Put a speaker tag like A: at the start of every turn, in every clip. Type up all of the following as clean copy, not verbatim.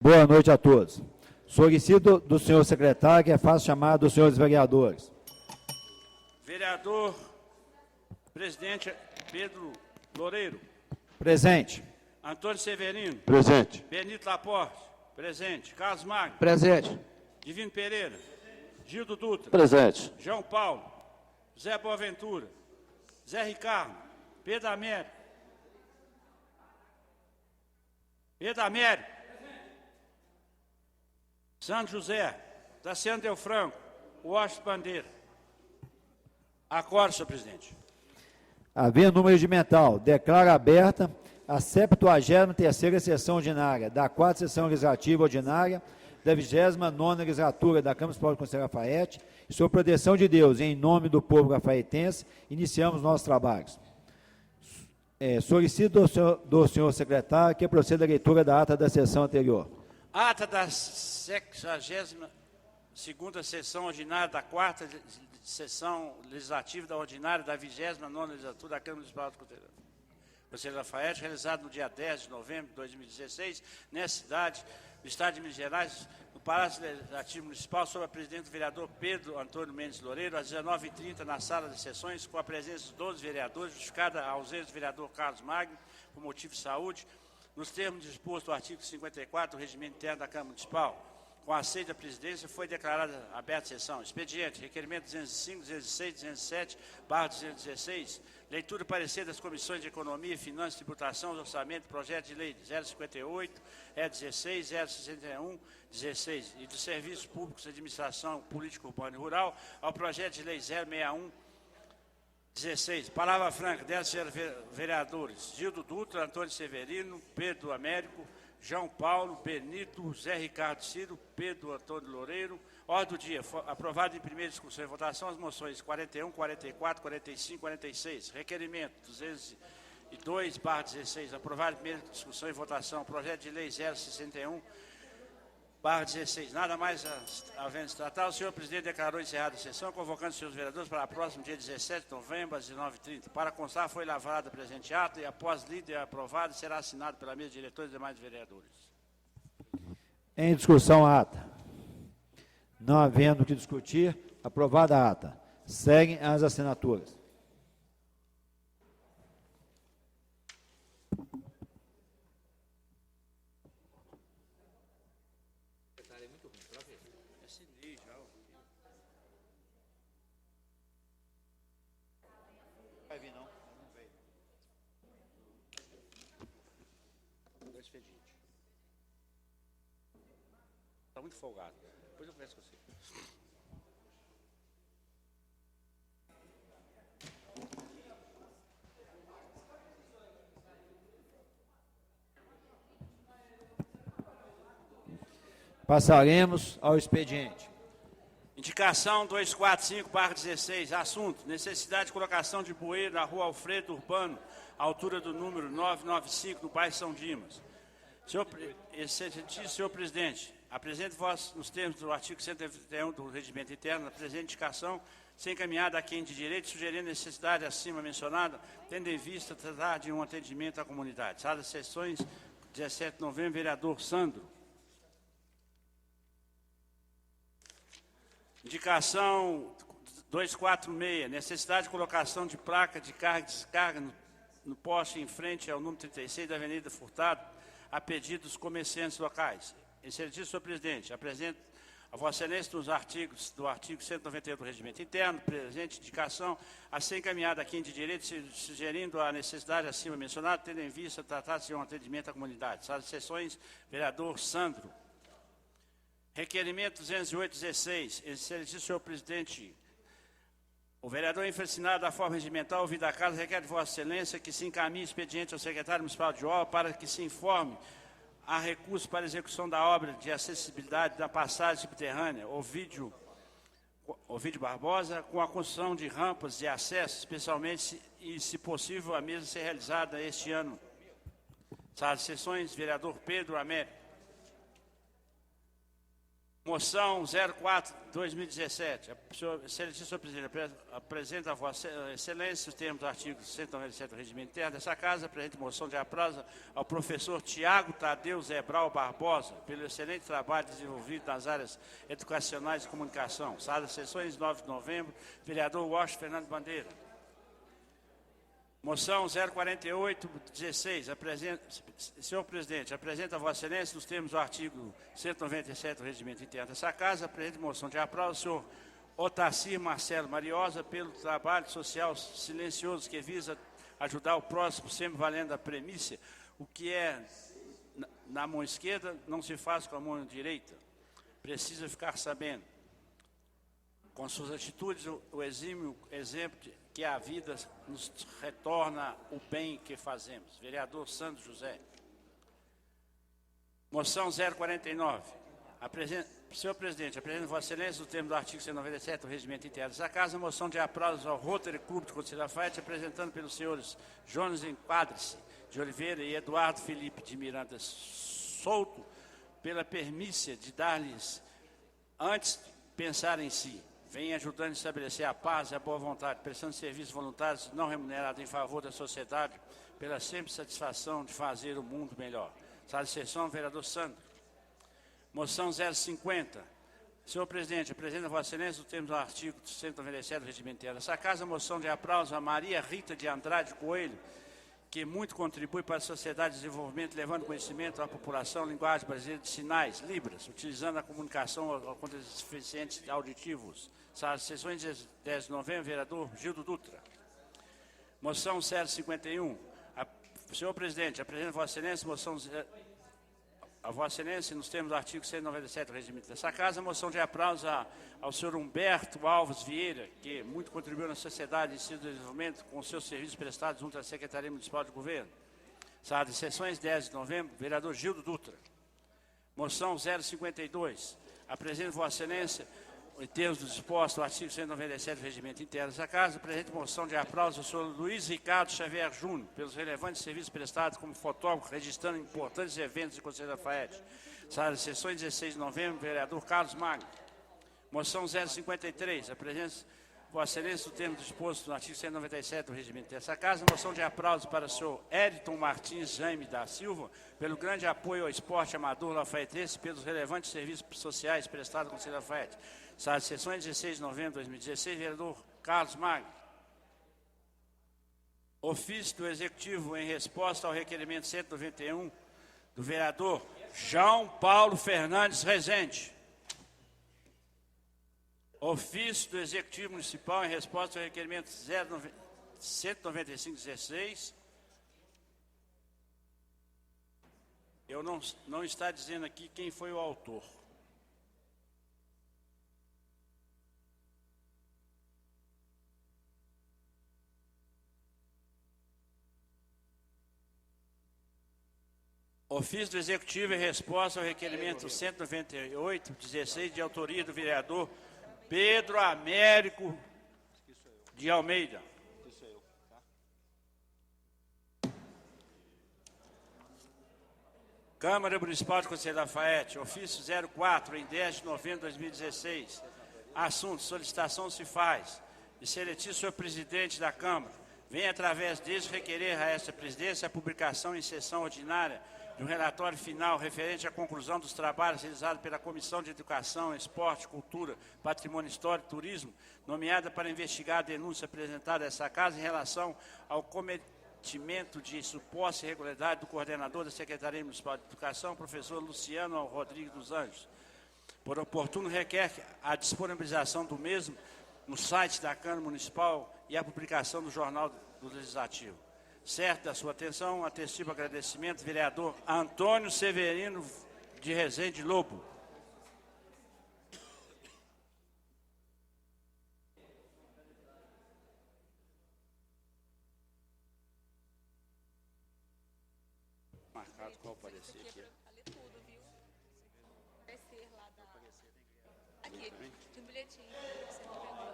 A: Boa noite a todos. Solicito do senhor secretário que faça chamada dos senhores vereadores.
B: Vereador presidente Pedro Loureiro.
A: Presente.
B: Antônio Severino.
C: Presente.
B: Benito Laporte. Presente. Carlos Magno.
C: Presente.
B: Divino Pereira. Gildo Dutra.
C: Presente.
B: João Paulo. Zé Boaventura. Zé Ricardo. Pedro Américo. Pedro Américo. Santo José. Daciano Del Franco. Washington Bandeira. Acordo, senhor presidente.
A: Havendo número regimental, declaro aberta a 73ª sessão ordinária da 4ª sessão legislativa ordinária da 29ª legislatura da Câmara Municipal de Conselho Lafaiete e, sob proteção de Deus, em nome do povo lafaiense, iniciamos nossos trabalhos. Solicito do senhor secretário que proceda a leitura da ata da sessão anterior.
B: Ata da 62ª sessão ordinária da 4ª sessão legislativa da ordinária da 29ª legislatura da Câmara Municipal de Conselho Lafaiete, realizado no dia 10 de novembro de 2016, nessa cidade, no estado de Minas Gerais, no Palácio Legislativo Municipal, sob a presidente do vereador Pedro Antônio Mendes Loureiro, às 19h30, na sala de sessões, com a presença de 12 vereadores, justificada a ausência do vereador Carlos Magno, por motivo de saúde, nos termos dispostos do artigo 54 do Regimento Interno da Câmara Municipal. Com a aceite da presidência, foi declarada aberta a sessão. Expediente, requerimento 205, 206, 207, / 216, leitura e parecer das comissões de Economia, Finanças, Tributação, Orçamento, Projeto de Lei 058, 16, 061, 16, e dos Serviços Públicos de Administração Política Urbana e Rural, ao Projeto de Lei 061, 16. Palavra franca, 10 vereadores. Gildo Dutra, Antônio Severino, Pedro Américo, João Paulo, Benito, Zé Ricardo Ciro, Pedro Antônio Loureiro. Ordem do dia, aprovado em primeira discussão e votação as moções 41, 44, 45, 46. Requerimento 202, / 16, aprovado em primeira discussão e votação. Projeto de lei 061, / 16. Nada mais havendo se tratar, o senhor presidente declarou encerrada a sessão, convocando os senhores vereadores para o próximo dia 17 de novembro, às 19h30. Para constar, foi lavrada a presente ata e, após lida e aprovada, será assinado pela mesa de diretores e demais vereadores.
A: Em discussão a ata. Não havendo o que discutir, aprovada a ata. Seguem as assinaturas.
B: Está muito folgado. Depois eu converso com você.
A: Passaremos ao expediente.
B: Indicação 245, / 16. Assunto: necessidade de colocação de bueiro na rua Alfredo Urbano, altura do número 995, no bairro São Dimas. Excelentíssimo senhor presidente, apresento vós, nos termos do artigo 131 do Regimento Interno, a presente indicação, ser encaminhada a quem de direito, sugerindo a necessidade acima mencionada, tendo em vista tratar de um atendimento à comunidade. Sala de sessões, 17 de novembro, vereador Sandro. Indicação 246, necessidade de colocação de placa de carga e descarga no poste em frente ao número 36 da Avenida Furtado, a pedido dos comerciantes locais. Excelentíssimo senhor presidente, apresento a vossa excelência nos artigos do artigo 198 do Regimento Interno, presente indicação a ser encaminhada a quem de direito, sugerindo a necessidade acima mencionada, tendo em vista tratar-se de um atendimento à comunidade. Sala de sessões, vereador Sandro. Requerimento 208/16, excelentíssimo senhor presidente, o vereador infracinado da forma regimental, ouvido a casa, requer de vossa excelência que se encaminhe expediente ao secretário municipal de obra para que se informe a recurso para execução da obra de acessibilidade da passagem subterrânea, Ovídio Barbosa, com a construção de rampas de acesso, especialmente e, se possível, a mesma ser realizada este ano. Sala de sessões, vereador Pedro Américo. Moção 04/2017. Excelentíssimo senhor presidente, apresenta a Vossa Excelência os termos do artigo 197 do Regimento Interno dessa Casa. Apresenta moção de aplauso ao professor Tiago Tadeu Zebral Barbosa, pelo excelente trabalho desenvolvido nas áreas educacionais e comunicação. Sala das Sessões, 9 de novembro. Vereador Washington Fernando Bandeira. Moção 048/16, senhor presidente, apresenta a Vossa Excelência, nos termos do artigo 197 do Regimento Interno dessa Casa, apresenta moção de aplauso ao senhor Otacir Marcelo Mariosa pelo trabalho social silencioso que visa ajudar o próximo, sempre valendo a premissa: o que é na mão esquerda não se faz com a mão direita. Precisa ficar sabendo, com suas atitudes, o exímio exemplo de que a vida nos retorna o bem que fazemos. Vereador Sandro José. Moção 049. Senhor presidente, apresento a Vossa Excelência, no termo do artigo 197 do Regimento Interno dessa Casa, moção de aplauso ao Rotary Clube de Conselho Lafayette, apresentando pelos senhores Jones Enquadre-se de Oliveira e Eduardo Felipe de Miranda Souto, pela permissa de dar-lhes, antes de pensar em si, vem ajudando a estabelecer a paz e a boa vontade, prestando serviços voluntários não remunerados em favor da sociedade, pela sempre satisfação de fazer o mundo melhor. Sala de sessão, vereador Sandro. Moção 050. Senhor presidente, apresenta a Vossa Excelência, no termo do artigo 197 do Regimento Interno dessa Casa, moção de aplauso a Maria Rita de Andrade Coelho, que muito contribui para a sociedade de desenvolvimento, levando conhecimento à população, linguagem brasileira de sinais, Libras, utilizando a comunicação contra os deficientes auditivos. Sala de sessões, 10 de novembro, vereador Gildo Dutra. Moção 051. Senhor presidente, apresenta a Vossa Excelência, moção a Vossa Excelência, nos termos do artigo 197 do Regimento dessa Casa, moção de aplauso ao senhor Humberto Alves Vieira, que muito contribuiu na sociedade de ensino e desenvolvimento com seus serviços prestados junto à Secretaria Municipal de Governo. Sala de sessões, 10 de novembro, vereador Gildo Dutra. Moção 052. Apresento Vossa Excelência, em termos do disposto do artigo 197 do Regimento Interno dessa Casa, apresento moção de aplauso ao senhor Luiz Ricardo Xavier Júnior, pelos relevantes serviços prestados como fotógrafo, registrando importantes eventos de Conselho Lafayette. Sala de sessões, 16 de novembro, vereador Carlos Magno. Moção 053, apresento Vossa Excelência, no termo do disposto no artigo 197 do Regimento dessa Casa, moção de aplauso para o senhor Eriton Martins Jaime da Silva, pelo grande apoio ao esporte amador lafaiense, pelos relevantes serviços sociais prestados ao Conselho Lafayette. Sala de sessões, 16 de novembro de 2016, vereador Carlos Magno. Ofício do Executivo em resposta ao requerimento 191 do vereador João Paulo Fernandes Rezende. Ofício do Executivo Municipal em resposta ao requerimento 195/16. Eu não está dizendo aqui quem foi o autor. Ofício do Executivo em resposta ao requerimento 198/16, de autoria do vereador Pedro Américo de Almeida. Câmara Municipal de Conselho Lafayette, ofício 04, em 10 de novembro de 2016. Assunto: solicitação se faz. Excelentíssimo senhor presidente da Câmara, vem através deste requerer a esta presidência a publicação em sessão ordinária de um relatório final referente à conclusão dos trabalhos realizados pela Comissão de Educação, Esporte, Cultura, Patrimônio Histórico e Turismo, nomeada para investigar a denúncia apresentada a essa Casa em relação ao cometimento de suposta irregularidade do coordenador da Secretaria Municipal de Educação, professor Luciano Rodrigues dos Anjos. Por oportuno, requer a disponibilização do mesmo no site da Câmara Municipal e a publicação do Jornal do Legislativo. Certo da sua atenção, atestivo agradecimento, vereador Antônio Severino de Rezende Lobo. Marcado qual parecer aqui.
C: Tudo, viu? Parecer lá da... Aqui, de um bilhetinho que você não vendeu.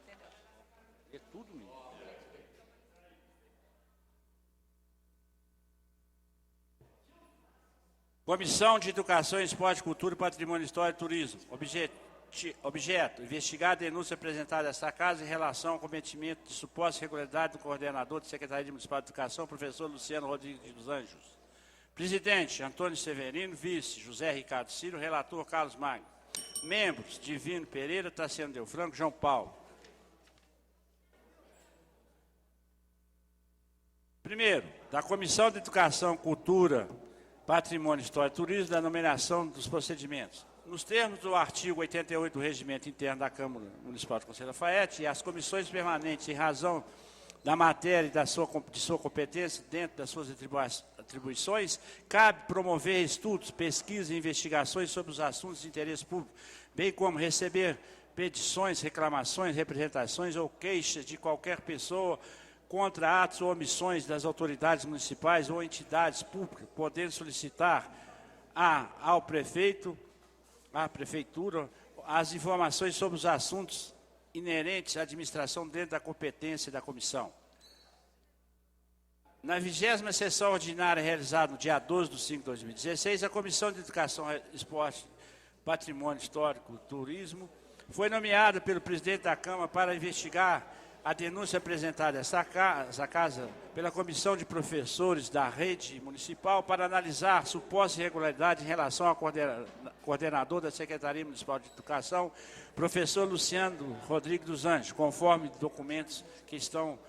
C: Entendeu?
B: É tudo, menino. Comissão de Educação, Esporte, Cultura, Patrimônio Histórico e Turismo. Objeto, investigar a denúncia apresentada a esta casa em relação ao cometimento de suposta irregularidade do coordenador da Secretaria Municipal de Educação, professor Luciano Rodrigues dos Anjos. Presidente, Antônio Severino. Vice, José Ricardo Ciro. Relator, Carlos Magno. Membros, Divino Pereira, Tassiano Delfranco, João Paulo. Primeiro, da Comissão de Educação, Cultura, Patrimônio Histórico e Turismo, da nomeação dos procedimentos. Nos termos do artigo 88 do Regimento Interno da Câmara Municipal de Conselho Lafaiete, as comissões permanentes, em razão da matéria e de sua competência, dentro das suas atribuições, cabe promover estudos, pesquisas e investigações sobre os assuntos de interesse público, bem como receber petições, reclamações, representações ou queixas de qualquer pessoa contra atos ou omissões das autoridades municipais ou entidades públicas, podendo solicitar ao prefeito, à prefeitura, as informações sobre os assuntos inerentes à administração dentro da competência da comissão. Na 20ª sessão ordinária realizada no dia 12 de 5 de 2016, a Comissão de Educação, Esporte, Patrimônio Histórico e Turismo foi nomeada pelo presidente da Câmara para investigar a denúncia apresentada a essa casa pela Comissão de Professores da Rede Municipal para analisar suposta irregularidade em relação ao coordenador da Secretaria Municipal de Educação, professor Luciano Rodrigues dos Anjos, conforme documentos que estão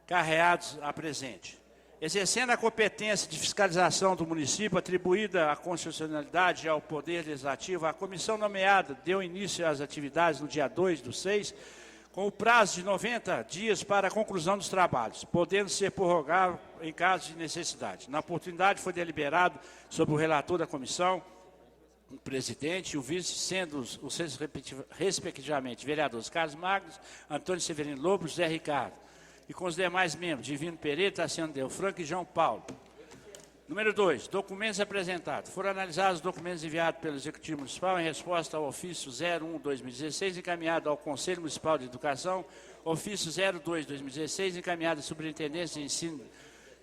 B: carreados a presente. Exercendo a competência de fiscalização do município atribuída à constitucionalidade e ao Poder Legislativo, a comissão nomeada deu início às atividades no dia 2/6, com o prazo de 90 dias para a conclusão dos trabalhos, podendo ser prorrogado em caso de necessidade. Na oportunidade, foi deliberado sobre o relator da comissão, o presidente e o vice, sendo os respectivamente vereadores Carlos Magno, Antônio Severino Lobo, José Ricardo, e com os demais membros, Divino Pereira, Tassiano Delfranco e João Paulo. Número 2, documentos apresentados. Foram analisados os documentos enviados pelo Executivo Municipal em resposta ao ofício 01/2016, encaminhado ao Conselho Municipal de Educação, ofício 02/2016, encaminhado à Superintendência de Ensino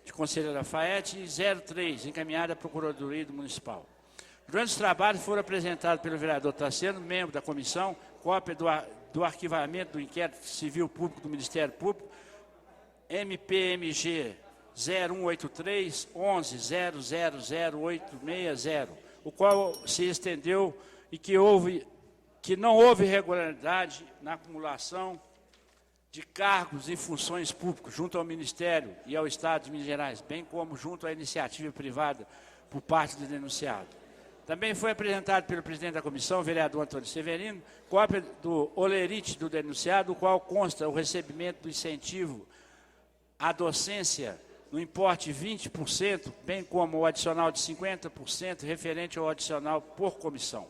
B: de Conselho Lafaiete, e 03, encaminhado à Procuradoria Municipal. Durante os trabalhos foram apresentados pelo vereador Tassiano, membro da comissão, cópia do arquivamento do inquérito civil público do Ministério Público, MPMG 0183-11-000860, o qual se estendeu e que não houve irregularidade na acumulação de cargos e funções públicas junto ao Ministério e ao Estado de Minas Gerais, bem como junto à iniciativa privada por parte do denunciado. Também foi apresentado pelo presidente da comissão, o vereador Antônio Severino, cópia do olerite do denunciado, o qual consta o recebimento do incentivo à docência no importe de 20%, bem como o adicional de 50% referente ao adicional por comissão.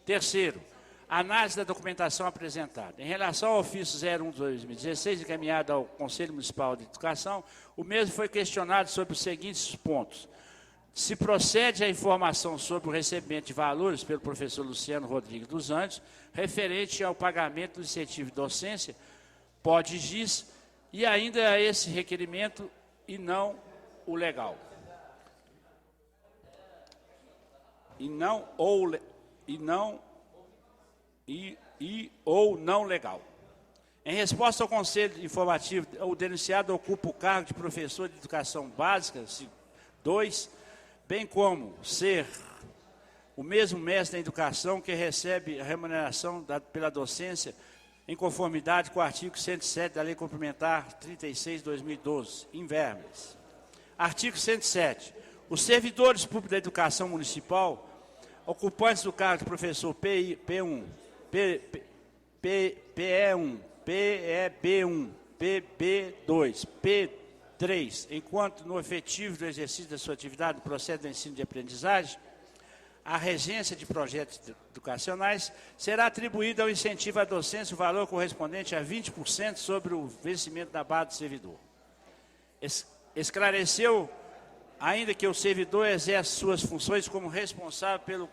B: Terceiro, análise da documentação apresentada. Em relação ao ofício 01/2016, encaminhado ao Conselho Municipal de Educação, o mesmo foi questionado sobre os seguintes pontos. Se procede a informação sobre o recebimento de valores pelo professor Luciano Rodrigues dos Anjos, referente ao pagamento do incentivo de docência, pode GIS, e ainda a esse requerimento e não o legal. Ou não legal. Em resposta ao Conselho Informativo, o denunciado ocupa o cargo de professor de educação básica, 2, bem como ser o mesmo mestre da educação que recebe a remuneração pela docência em conformidade com o artigo 107 da Lei Complementar 36/2012, em vermes. Artigo 107. Os servidores públicos da educação municipal, ocupantes do cargo de professor PE1, PE1, PEB1, PB2, P3, enquanto no efetivo do exercício da sua atividade no processo de ensino e aprendizagem, a regência de projetos educacionais será atribuída ao incentivo à docência o valor correspondente a 20% sobre o vencimento da base do servidor. Esclareceu ainda que o servidor exerce suas funções como responsável pelo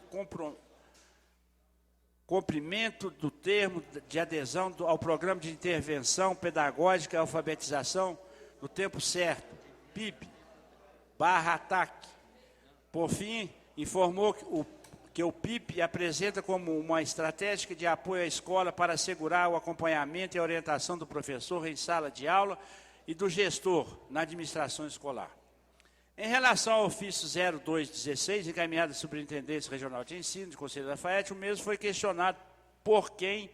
B: cumprimento do termo de adesão ao programa de intervenção pedagógica e alfabetização no tempo certo, PIB/ATAC. Por fim, informou que o PIP apresenta como uma estratégia de apoio à escola para assegurar o acompanhamento e a orientação do professor em sala de aula e do gestor na administração escolar. Em relação ao ofício 0216, encaminhado à Superintendência Regional de Ensino de Conselho Lafayette, o mesmo foi questionado por quem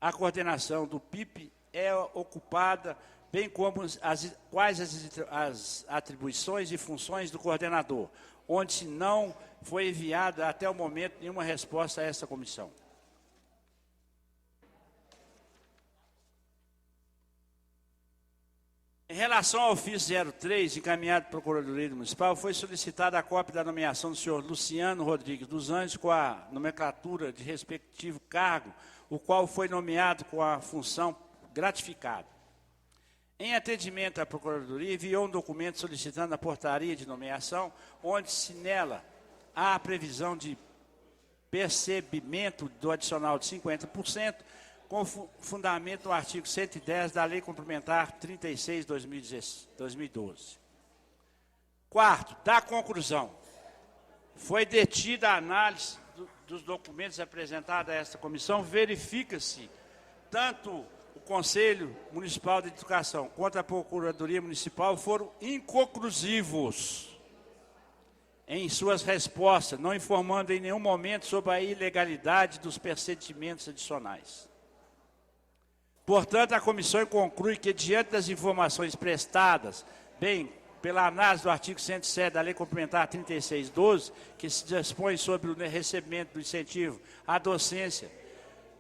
B: a coordenação do PIP é ocupada, bem como quais as atribuições e funções do coordenador, onde não foi enviada até o momento nenhuma resposta a essa comissão. Em relação ao ofício 03, encaminhado para a Procuradoria Municipal, foi solicitada a cópia da nomeação do senhor Luciano Rodrigues dos Anjos com a nomenclatura de respectivo cargo, o qual foi nomeado com a função gratificada. Em atendimento à Procuradoria, enviou um documento solicitando a portaria de nomeação, onde se nela há a previsão de percebimento do adicional de 50%, com fundamento no artigo 110 da Lei Complementar 36/2012. Quarto, da conclusão, foi detida a análise dos documentos apresentados a esta comissão, verifica-se tanto o Conselho Municipal de Educação quanto a Procuradoria Municipal foram inconclusivos em suas respostas, não informando em nenhum momento sobre a ilegalidade dos procedimentos adicionais. Portanto, a comissão conclui que, diante das informações prestadas, bem pela análise do artigo 107 da Lei Complementar 36/12, que se dispõe sobre o recebimento do incentivo à docência,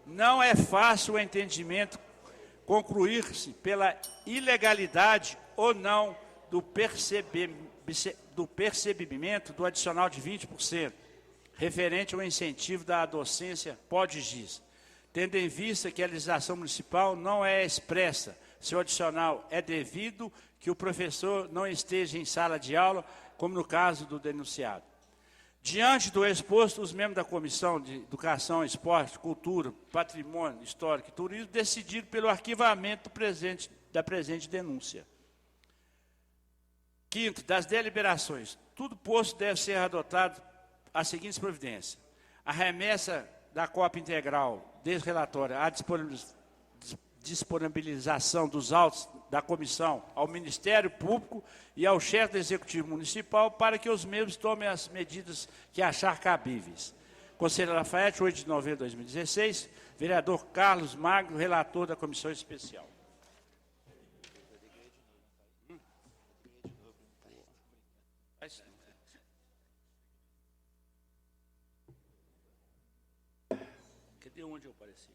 B: não é fácil o entendimento concluir-se pela ilegalidade ou não do percebimento do adicional de 20%, referente ao incentivo da docência pós-giz, tendo em vista que a legislação municipal não é expressa, se o adicional é devido que o professor não esteja em sala de aula, como no caso do denunciado. Diante do exposto, os membros da Comissão de Educação, Esporte, Cultura, Patrimônio, Histórico e Turismo decidiram pelo arquivamento da presente denúncia. Quinto, das deliberações, tudo posto deve ser adotado as seguintes providências. A remessa da cópia integral desse relatório, a disponibilização dos autos da comissão ao Ministério Público e ao chefe do Executivo Municipal para que os mesmos tomem as medidas que achar cabíveis. Conselho Lafayette, 8 de novembro de 2016, vereador Carlos Magno, relator da Comissão Especial. Cadê onde eu apareci?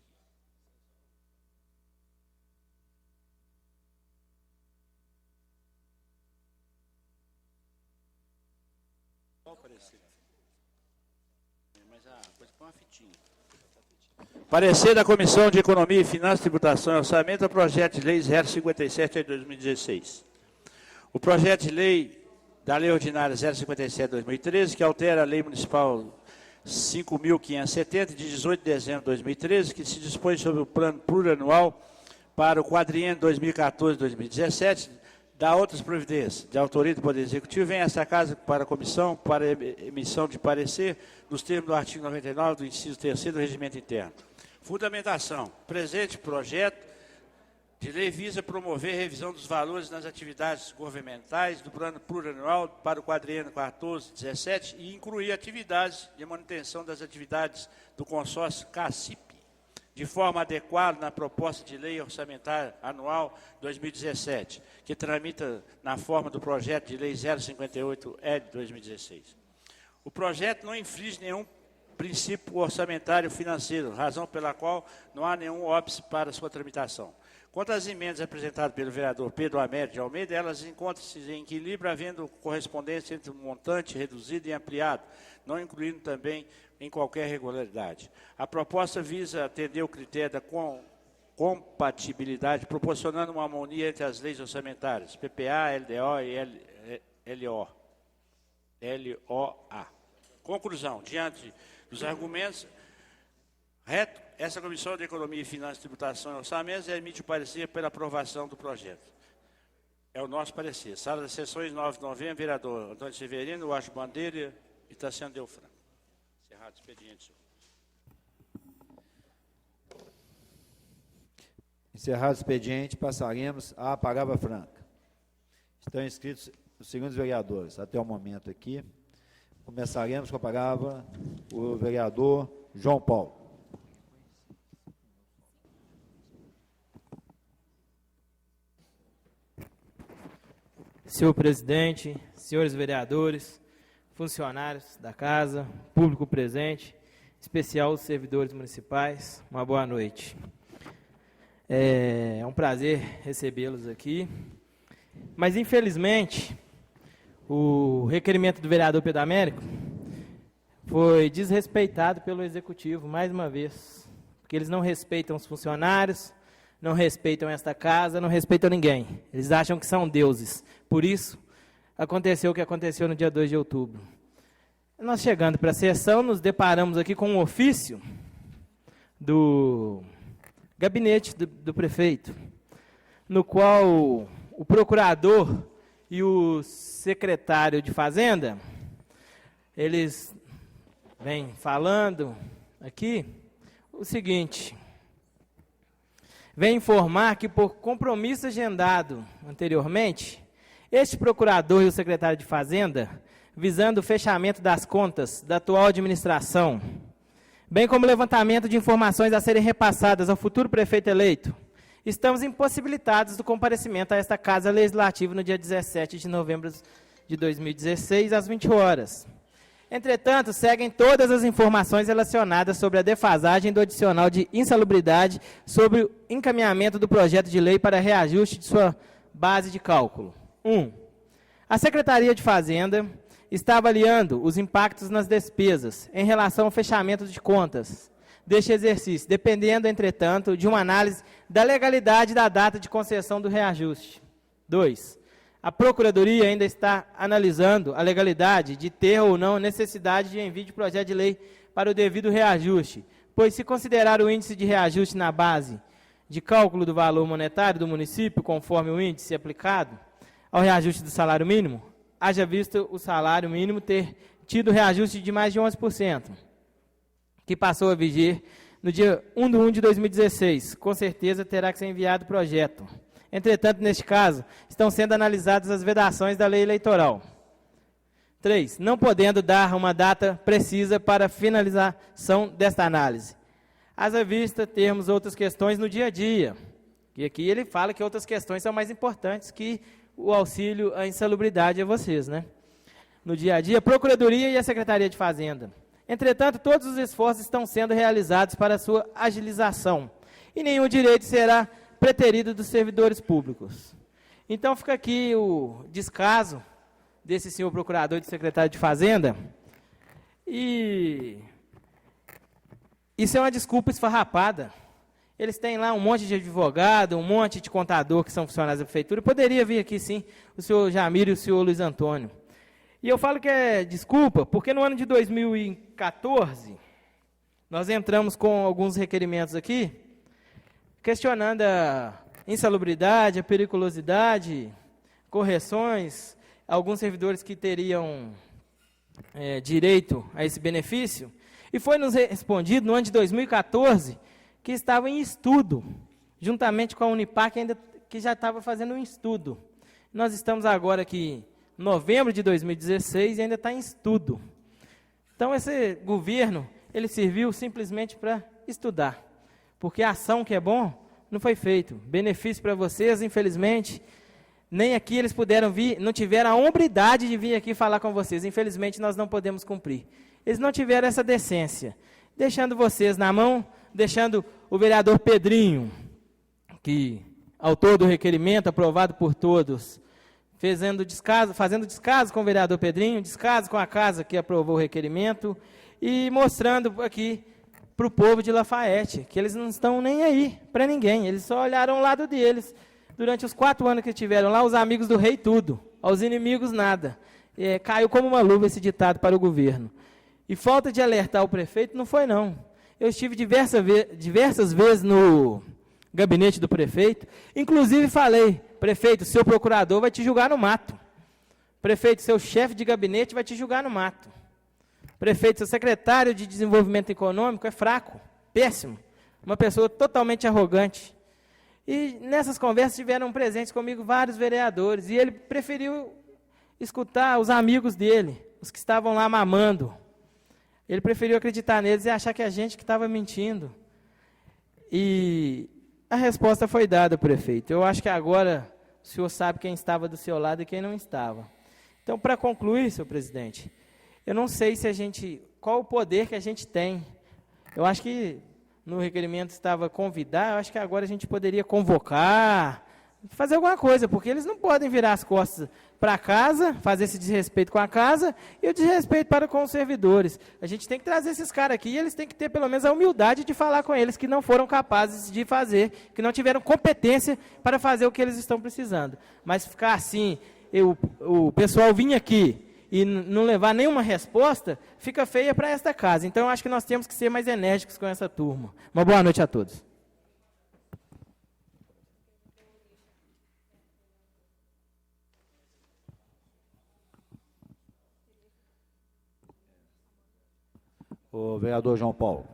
B: Mas a coisa põe uma fitinha. Parecer da Comissão de Economia, Finanças, Tributação e Orçamento ao projeto de lei 057 de 2016. O projeto de lei da Lei Ordinária 057 de 2013, que altera a Lei Municipal 5.570, de 18 de dezembro de 2013, que se dispõe sobre o plano plurianual para o quadriênio 2014-2017, dá outras providências de autoria do Poder Executivo, vem esta casa para a comissão para emissão de parecer nos termos do artigo 99 do inciso 3º do Regimento Interno. Fundamentação. Presente projeto de lei visa promover revisão dos valores nas atividades governamentais do plano plurianual para o quadriênio 14-17 e incluir atividades de manutenção das atividades do consórcio CACIP, de forma adequada na proposta de lei orçamentária anual 2017, que tramita na forma do projeto de lei 058-E de 2016. O projeto não infringe nenhum princípio orçamentário financeiro, razão pela qual não há nenhum óbice para sua tramitação. Quanto às emendas apresentadas pelo vereador Pedro Amédio de Almeida, elas encontram-se em equilíbrio, havendo correspondência entre o montante reduzido e ampliado, não incluindo também em qualquer irregularidade. A proposta visa atender o critério da compatibilidade, proporcionando uma harmonia entre as leis orçamentárias, PPA, LDO e LOA. Conclusão, diante dos argumentos, essa Comissão de Economia, Finanças, Tributação e Orçamentos emite o parecer pela aprovação do projeto. É o nosso parecer. Sala das Sessões, 9 de novembro, vereador Antônio Severino, Washington Bandeira Itaciano Delfran. Encerrado o expediente, senhor.
A: Encerrado o expediente, passaremos à palavra franca. Estão inscritos os segundos vereadores, até o momento aqui. Começaremos com a palavra o vereador João Paulo.
D: Senhor presidente, senhores vereadores, funcionários da casa, público presente, em especial os servidores municipais, uma boa noite. É um prazer recebê-los aqui, mas infelizmente o requerimento do vereador Pedro Américo foi desrespeitado pelo executivo mais uma vez, porque eles não respeitam os funcionários, não respeitam esta casa, não respeitam ninguém. Eles acham que são deuses. Por isso, aconteceu o que aconteceu no dia 2 de outubro. Nós chegando para a sessão, nos deparamos aqui com um ofício do gabinete do prefeito, no qual o procurador e o secretário de Fazenda, eles vêm falando aqui o seguinte: vem informar que, por compromisso agendado anteriormente, este procurador e o secretário de Fazenda, visando o fechamento das contas da atual administração, bem como o levantamento de informações a serem repassadas ao futuro prefeito eleito, estamos impossibilitados do comparecimento a esta Casa Legislativa no dia 17 de novembro de 2016, às 20 horas. Entretanto, seguem todas as informações relacionadas sobre a defasagem do adicional de insalubridade sobre o encaminhamento do projeto de lei para reajuste de sua base de cálculo. 1. A Secretaria de Fazenda está avaliando os impactos nas despesas em relação ao fechamento de contas deste exercício, dependendo, entretanto, de uma análise da legalidade da data de concessão do reajuste. 2. A Procuradoria ainda está analisando a legalidade de ter ou não necessidade de envio de projeto de lei para o devido reajuste, pois se considerar o índice de reajuste na base de cálculo do valor monetário do município, conforme o índice aplicado ao reajuste do salário mínimo, haja visto o salário mínimo ter tido reajuste de mais de 11%, que passou a vigir no dia 1 de 2016. Com certeza terá que ser enviado o projeto. Entretanto, neste caso, estão sendo analisadas as vedações da lei eleitoral. 3. Não podendo dar uma data precisa para a finalização desta análise. Haja vista termos outras questões no dia a dia. E aqui ele fala que outras questões são mais importantes que o auxílio à insalubridade a vocês, né? No dia a dia, a Procuradoria e a Secretaria de Fazenda. Entretanto, todos os esforços estão sendo realizados para a sua agilização. E nenhum direito será preterido dos servidores públicos. Então, fica aqui o descaso desse senhor procurador e do secretário de Fazenda. E isso é uma desculpa esfarrapada. Eles têm lá um monte de advogado, um monte de contador que são funcionários da prefeitura. Poderia vir aqui, sim, o senhor Jamiro e o senhor Luiz Antônio. E eu falo que é desculpa, porque no ano de 2014, nós entramos com alguns requerimentos aqui, questionando a insalubridade, a periculosidade, correções, alguns servidores que teriam direito a esse benefício, e foi nos respondido no ano de 2014 que estava em estudo, juntamente com a Unipac, ainda que já estava fazendo um estudo. Nós estamos agora aqui em novembro de 2016 e ainda está em estudo. Então, esse governo, ele serviu simplesmente para estudar, porque a ação que é bom não foi feita. Benefício para vocês, infelizmente, nem aqui eles puderam vir, não tiveram a hombridade de vir aqui falar com vocês. Infelizmente, nós não podemos cumprir. Eles não tiveram essa decência, deixando vocês na mão, deixando o vereador Pedrinho, que, autor do requerimento, aprovado por todos, fazendo descaso com o vereador Pedrinho, descaso com a casa que aprovou o requerimento, e mostrando aqui para o povo de Lafayette, que eles não estão nem aí para ninguém, eles só olharam o lado deles. Durante os 4 anos que estiveram lá, os amigos do rei tudo, aos inimigos nada. Caiu como uma luva esse ditado para o governo. E falta de alertar o prefeito não foi não. Eu estive diversas vezes no gabinete do prefeito, inclusive falei: prefeito, seu procurador vai te julgar no mato. Prefeito, seu chefe de gabinete vai te julgar no mato. prefeito, seu secretário de Desenvolvimento Econômico é fraco, péssimo, uma pessoa totalmente arrogante. E nessas conversas tiveram presentes comigo vários vereadores, e ele preferiu escutar os amigos dele, os que estavam lá mamando. Ele preferiu acreditar neles e achar que a gente que estava mentindo. E a resposta foi dada, prefeito. Eu acho que agora o senhor sabe quem estava do seu lado e quem não estava. Então, para concluir, senhor presidente, eu não sei se qual o poder que a gente tem. Eu acho que no requerimento estava convidar, eu acho que agora a gente poderia convocar, fazer alguma coisa, porque eles não podem virar as costas para casa, fazer esse desrespeito com a casa e o desrespeito para com os servidores. A gente tem que trazer esses caras aqui e eles têm que ter pelo menos a humildade de falar com eles que não foram capazes de fazer, que não tiveram competência para fazer o que eles estão precisando. Mas ficar assim, o pessoal vir aqui e não levar nenhuma resposta, fica feia para esta casa. Então, eu acho que nós temos que ser mais enérgicos com essa turma. Uma boa noite a todos.
A: O vereador João Paulo,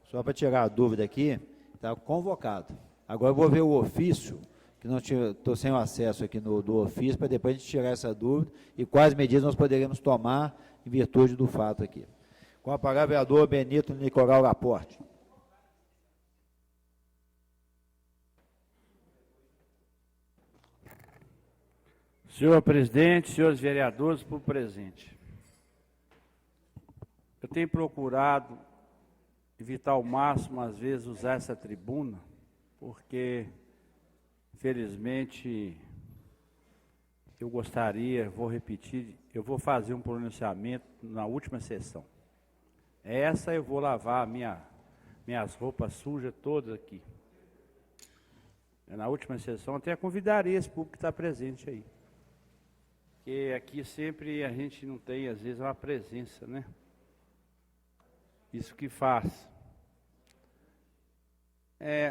A: só para tirar a dúvida aqui, está convocado. Agora eu vou ver o ofício, que não estou sem o acesso aqui do ofício, para depois a gente tirar essa dúvida e quais medidas nós poderemos tomar em virtude do fato aqui. Com a palavra, vereador Benito Nicolau Laporte.
E: Senhor presidente, senhores vereadores, por presente. Eu tenho procurado evitar ao máximo, às vezes, usar essa tribuna, porque, infelizmente, eu gostaria, vou repetir, eu vou fazer um pronunciamento na última sessão. Essa eu vou lavar minhas roupas sujas todas aqui. Na última sessão, até convidaria esse público que está presente aí. Porque aqui sempre a gente não tem, às vezes, uma presença, né? Isso que faz.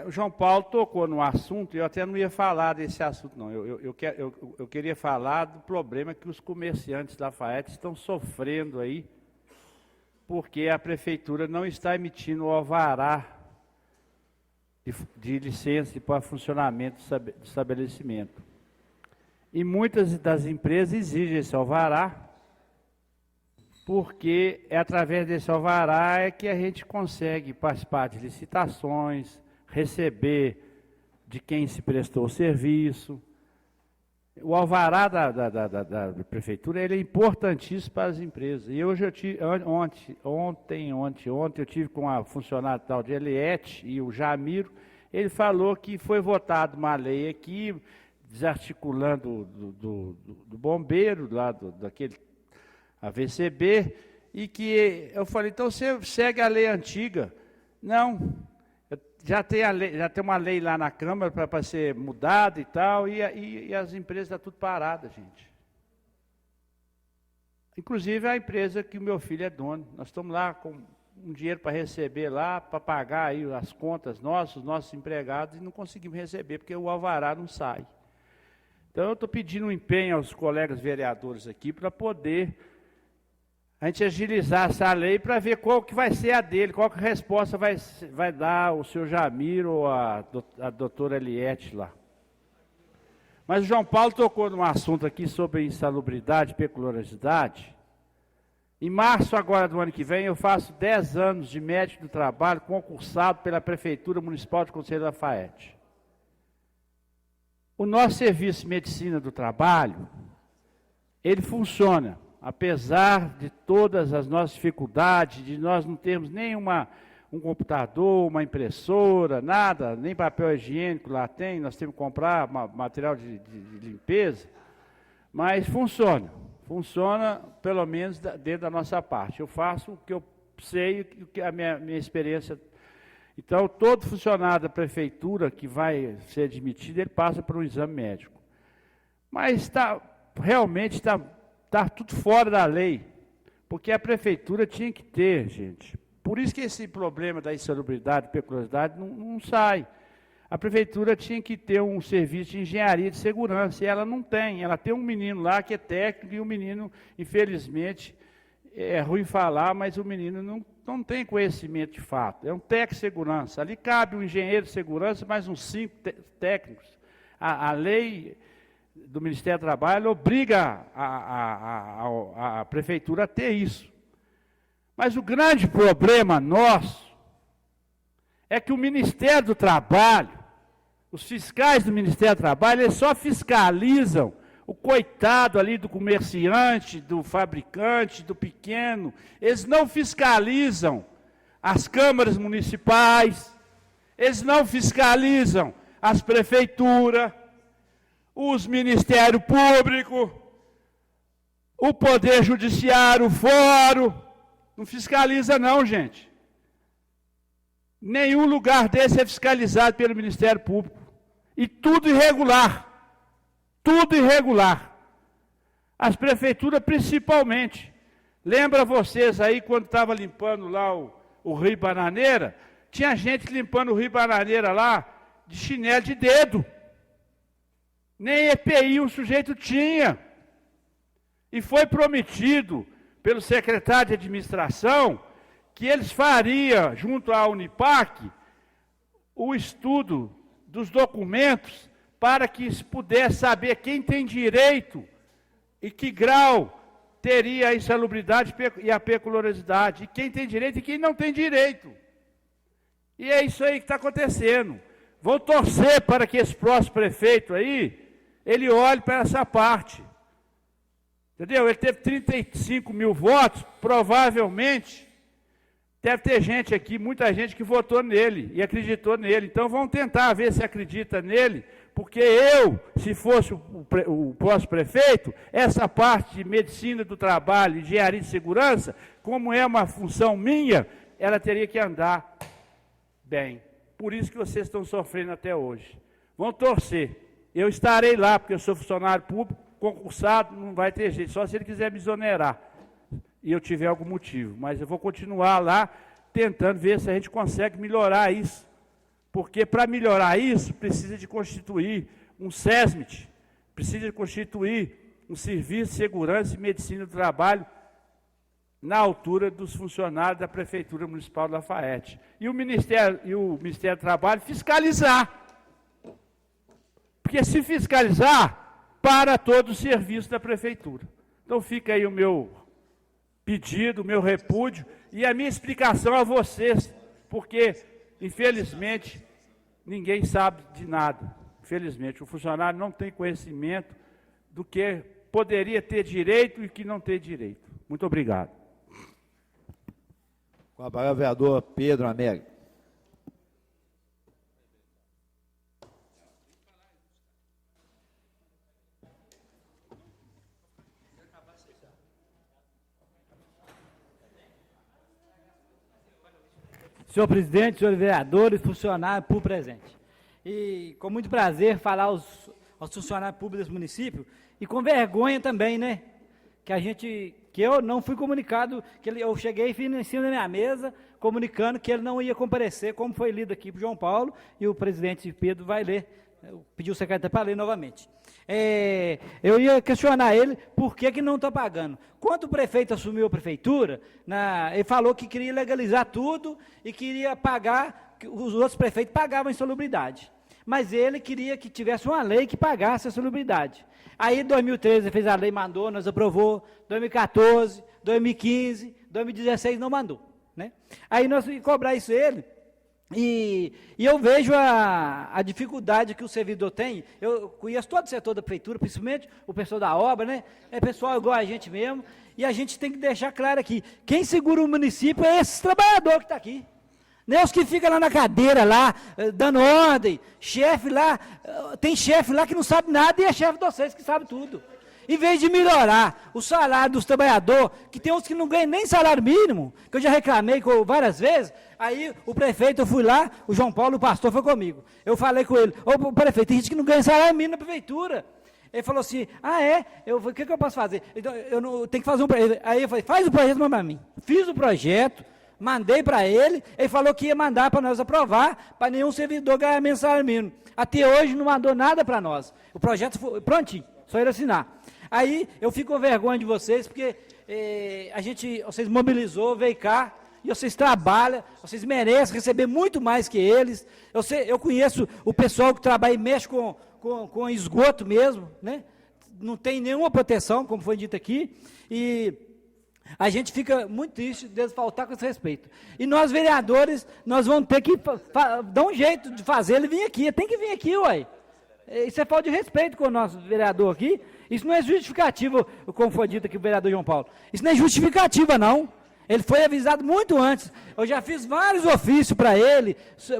E: O João Paulo tocou no assunto, e eu até não ia falar desse assunto, não. Eu queria falar do problema que os comerciantes da Lafayette estão sofrendo aí, porque a prefeitura não está emitindo o alvará de licença para funcionamento do estabelecimento. E muitas das empresas exigem esse alvará, porque é através desse alvará que a gente consegue participar de licitações, receber de quem se prestou o serviço. O alvará da prefeitura ele é importantíssimo para as empresas. E hoje ontem eu tive com a funcionária tal de Eliette e o Jamiro, ele falou que foi votada uma lei aqui, desarticulando do bombeiro, lá daquele AVCB, e que eu falei, então você segue a lei antiga. Não, já tem uma lei lá na Câmara para ser mudada e tal, e as empresas estão tudo paradas, gente. Inclusive a empresa que o meu filho é dono. Nós estamos lá com um dinheiro para receber lá, para pagar aí as contas os nossos empregados, e não conseguimos receber, porque o alvará não sai. Então eu estou pedindo um empenho aos colegas vereadores aqui para poder a gente agilizar essa lei para ver qual que vai ser a dele, qual que a resposta vai dar o senhor Jamiro ou a doutora Eliette lá. Mas o João Paulo tocou num assunto aqui sobre insalubridade e peculiaridade. Em março agora do ano que vem, eu faço 10 anos de médico do trabalho concursado pela Prefeitura Municipal de Conselho da Lafayette. O nosso serviço de medicina do trabalho, ele funciona. Apesar de todas as nossas dificuldades, de nós não termos nem um computador, uma impressora, nada, nem papel higiênico lá tem, nós temos que comprar material de limpeza, mas funciona pelo menos dentro da nossa parte. Eu faço o que eu sei, o que a minha experiência. Então, todo funcionário da prefeitura que vai ser admitido, ele passa por um exame médico. Mas realmente está tudo fora da lei, porque a prefeitura tinha que ter, gente. Por isso que esse problema da insalubridade e peculiaridade não sai. A prefeitura tinha que ter um serviço de engenharia de segurança, e ela não tem. Ela tem um menino lá que é técnico, e o menino, infelizmente, é ruim falar, mas o menino não tem conhecimento de fato. É um técnico de segurança. Ali cabe um engenheiro de segurança, mais uns 5 técnicos. A lei do Ministério do Trabalho obriga a prefeitura a ter isso. Mas o grande problema nosso é que o Ministério do Trabalho, os fiscais do Ministério do Trabalho, eles só fiscalizam o coitado ali do comerciante, do fabricante, do pequeno. Eles não fiscalizam as câmaras municipais, eles não fiscalizam as prefeituras, os ministérios públicos, o Poder Judiciário, o Fórum. Não fiscaliza não, gente. Nenhum lugar desse é fiscalizado pelo Ministério Público. E tudo irregular. Tudo irregular. As prefeituras principalmente. Lembra vocês aí, quando estava limpando lá o Rio Bananeira, tinha gente limpando o Rio Bananeira lá de chinelo de dedo. Nem EPI o sujeito tinha. E foi prometido pelo secretário de administração que eles fariam, junto à Unipac, o estudo dos documentos para que se pudesse saber quem tem direito e que grau teria a insalubridade e a peculiaridade, e quem tem direito e quem não tem direito. E é isso aí que está acontecendo. Vou torcer para que esse próximo prefeito aí, ele olhe para essa parte. Entendeu? Ele teve 35 mil votos, provavelmente deve ter gente aqui, muita gente que votou nele e acreditou nele. Então vamos tentar ver se acredita nele, porque eu, se fosse o próximo prefeito, essa parte de medicina do trabalho, engenharia de segurança, como é uma função minha, ela teria que andar bem. Por isso que vocês estão sofrendo até hoje. Vão torcer. Eu estarei lá, porque eu sou funcionário público, concursado, não vai ter jeito, só se ele quiser me exonerar e eu tiver algum motivo. Mas eu vou continuar lá, tentando ver se a gente consegue melhorar isso. Porque para melhorar isso, precisa de constituir um SESMIT, precisa de constituir um serviço de segurança e medicina do trabalho na altura dos funcionários da Prefeitura Municipal de Lafayette. E o Ministério do Trabalho fiscalizar. Porque se fiscalizar, para todo o serviço da Prefeitura. Então fica aí o meu pedido, o meu repúdio e a minha explicação a vocês, porque, infelizmente, ninguém sabe de nada. Infelizmente, o funcionário não tem conhecimento do que poderia ter direito e que não tem direito. Muito obrigado.
A: Com a palavra, vereador Pedro Américo.
F: Senhor presidente, senhores vereadores, funcionários por presente. E com muito prazer falar aos funcionários públicos desse município, e com vergonha também, né? Que eu não fui comunicado, eu cheguei e fiz em cima da minha mesa, comunicando que ele não ia comparecer, como foi lido aqui para o João Paulo, e o presidente Pedro vai ler, pediu o secretário para ler novamente. Eu ia questionar ele por que não está pagando. Quando o prefeito assumiu a prefeitura, ele falou que queria legalizar tudo e queria pagar, os outros prefeitos pagavam a insalubridade. Mas ele queria que tivesse uma lei que pagasse a insalubridade. Aí, em 2013, ele fez a lei, mandou, nós aprovou, 2014, 2015, 2016 não mandou. Né? Aí nós íamos cobrar isso ele. E eu vejo a dificuldade que o servidor tem. Eu conheço todo o setor da prefeitura, principalmente o pessoal da obra, né? É pessoal igual a gente mesmo. E a gente tem que deixar claro aqui: quem segura o município é esse trabalhador que está aqui. Não é os que ficam lá na cadeira, lá, dando ordem. Chefe lá, tem chefe lá que não sabe nada e é chefe de vocês que sabe tudo. Em vez de melhorar o salário dos trabalhadores, que tem uns que não ganham nem salário mínimo, que eu já reclamei várias vezes, aí o prefeito, eu fui lá, o João Paulo, o pastor, foi comigo. Eu falei com ele: ô prefeito, tem gente que não ganha salário mínimo na prefeitura. Ele falou assim: ah é? Eu falei: o que eu posso fazer? Então, eu não, tenho que fazer um projeto. Aí eu falei: faz o projeto para mim. Fiz o projeto, mandei para ele falou que ia mandar para nós aprovar, para nenhum servidor ganhar salário mínimo. Até hoje não mandou nada para nós. O projeto foi prontinho, só ele assinar. Aí eu fico com vergonha de vocês, porque vocês mobilizou, veio cá, e vocês trabalham, vocês merecem receber muito mais que eles. Eu conheço o pessoal que trabalha e mexe com esgoto mesmo, né? Não tem nenhuma proteção, como foi dito aqui, e a gente fica muito triste de faltar com esse respeito. E nós, vereadores, nós vamos ter que dar um jeito de fazer ele vir aqui. Tem que vir aqui, uai. Isso é falta de respeito com o nosso vereador aqui. Isso não é justificativo, como foi dito aqui o vereador João Paulo. Isso não é justificativa, não. Ele foi avisado muito antes. Eu já fiz vários ofícios para ele,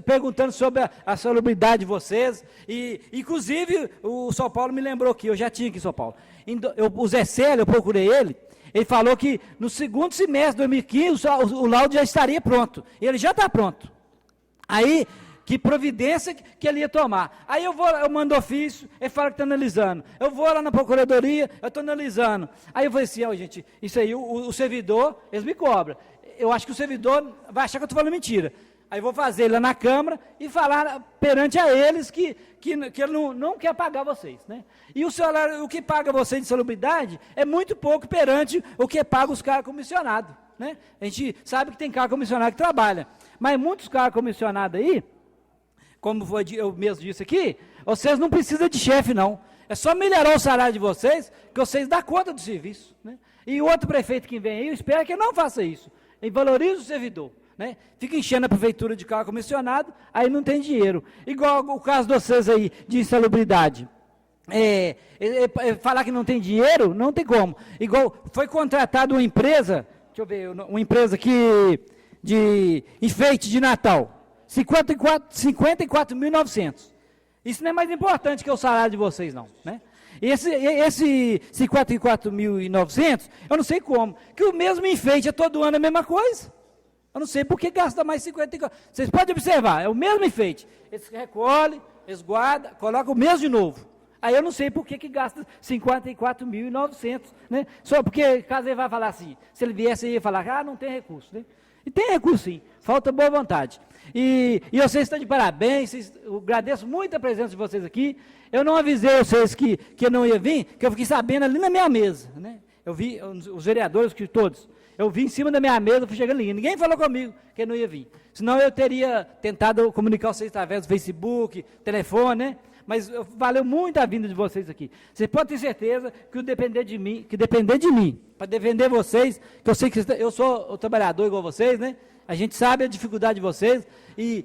F: perguntando sobre a salubridade de vocês. E, inclusive, o São Paulo me lembrou que eu já tinha aqui em São Paulo. O Zé Célio, eu procurei ele. Ele falou que no segundo semestre de 2015 o laudo já estaria pronto. E ele já está pronto. Aí, que providência que ele ia tomar. Aí eu mando ofício, ele fala que está analisando. Eu vou lá na procuradoria, eu estou analisando. Aí eu falei assim, gente, isso aí, o servidor, eles me cobram. Eu acho que o servidor vai achar que eu estou falando mentira. Aí eu vou fazer ele lá na Câmara e falar perante a eles que ele não quer pagar vocês, né? E o salário, o que paga vocês de salubridade é muito pouco perante o que paga os cargos comissionados, né? A gente sabe que tem cargo comissionado que trabalha, mas muitos cargos comissionados aí, como eu mesmo disse aqui, vocês não precisam de chefe, não. É só melhorar o salário de vocês, que vocês dão conta do serviço, né? E o outro prefeito que vem aí, eu espero que ele não faça isso. Ele valorize o servidor, né? Fica enchendo a prefeitura de cargo comissionado, aí não tem dinheiro. Igual o caso de vocês aí, de insalubridade. Falar que não tem dinheiro, não tem como. Igual foi contratada uma empresa, deixa eu ver, uma empresa de enfeite de Natal. 54.900. Isso não é mais importante que o salário de vocês, não, né? Esse 54.900, eu não sei como, que o mesmo enfeite é todo ano a mesma coisa. Eu não sei por que gasta mais 54. Vocês podem observar, é o mesmo enfeite. Eles recolhem, eles guardam, colocam o mesmo de novo. Aí eu não sei por que gasta 54.900, né? Só porque, caso ele vai falar assim, se ele viesse aí e falar, não tem recurso, né? E tem recurso sim, falta boa vontade. E vocês estão de parabéns, eu agradeço muito a presença de vocês aqui. Eu não avisei vocês que eu não ia vir, que eu fiquei sabendo ali na minha mesa, né? Eu vi os vereadores, que todos, eu vi em cima da minha mesa, fui chegando ali, ninguém falou comigo que eu não ia vir. Senão eu teria tentado comunicar vocês através do Facebook, telefone, né? Mas valeu muito a vinda de vocês aqui. Vocês podem ter certeza que depender de mim, para defender vocês, que eu sei que eu sou o trabalhador igual vocês, né? A gente sabe a dificuldade de vocês, e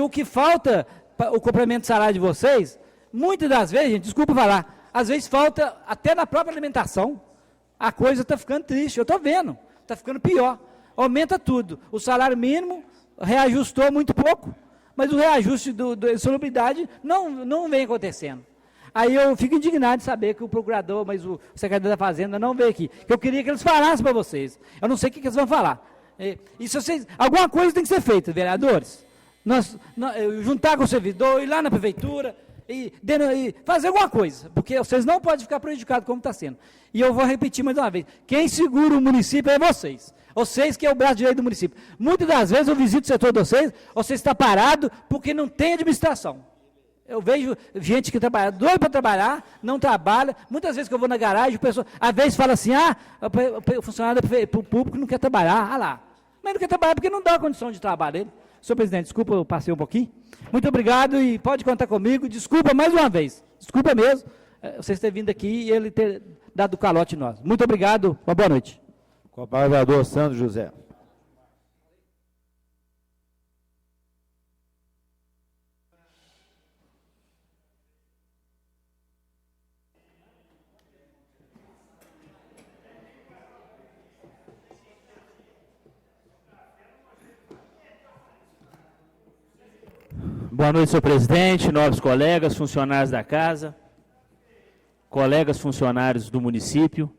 F: o que falta, o complemento de salário de vocês, muitas das vezes, gente, desculpa falar, às vezes falta até na própria alimentação. A coisa está ficando triste, eu estou vendo, está ficando pior. Aumenta tudo. O salário mínimo reajustou muito pouco, mas o reajuste da insalubridade não vem acontecendo. Aí eu fico indignado de saber que o procurador, mas o secretário da Fazenda não veio aqui. Eu queria que eles falassem para vocês. Eu não sei o que eles vão falar. E se vocês, alguma coisa tem que ser feita, vereadores. Juntar com o servidor, ir lá na prefeitura e fazer alguma coisa, porque vocês não podem ficar prejudicados como está sendo. E eu vou repetir mais uma vez, quem segura o município é vocês. Vocês que é o braço direito do município. Muitas das vezes eu visito o setor de vocês está parado porque não tem administração. Eu vejo gente que trabalha, doido para trabalhar, não trabalha. Muitas vezes que eu vou na garagem, o pessoal, às vezes fala assim, o funcionário público não quer trabalhar, lá. Mas não quer trabalhar porque não dá a condição de trabalho dele. Senhor presidente, desculpa, eu passei um pouquinho. Muito obrigado e pode contar comigo. Desculpa mais uma vez, desculpa mesmo, vocês terem vindo aqui e ele ter dado calote em nós. Muito obrigado, uma boa noite.
A: Com a palavra, vereador Sandro José.
G: Boa noite, senhor presidente, nobres colegas, funcionários da casa, colegas funcionários do município.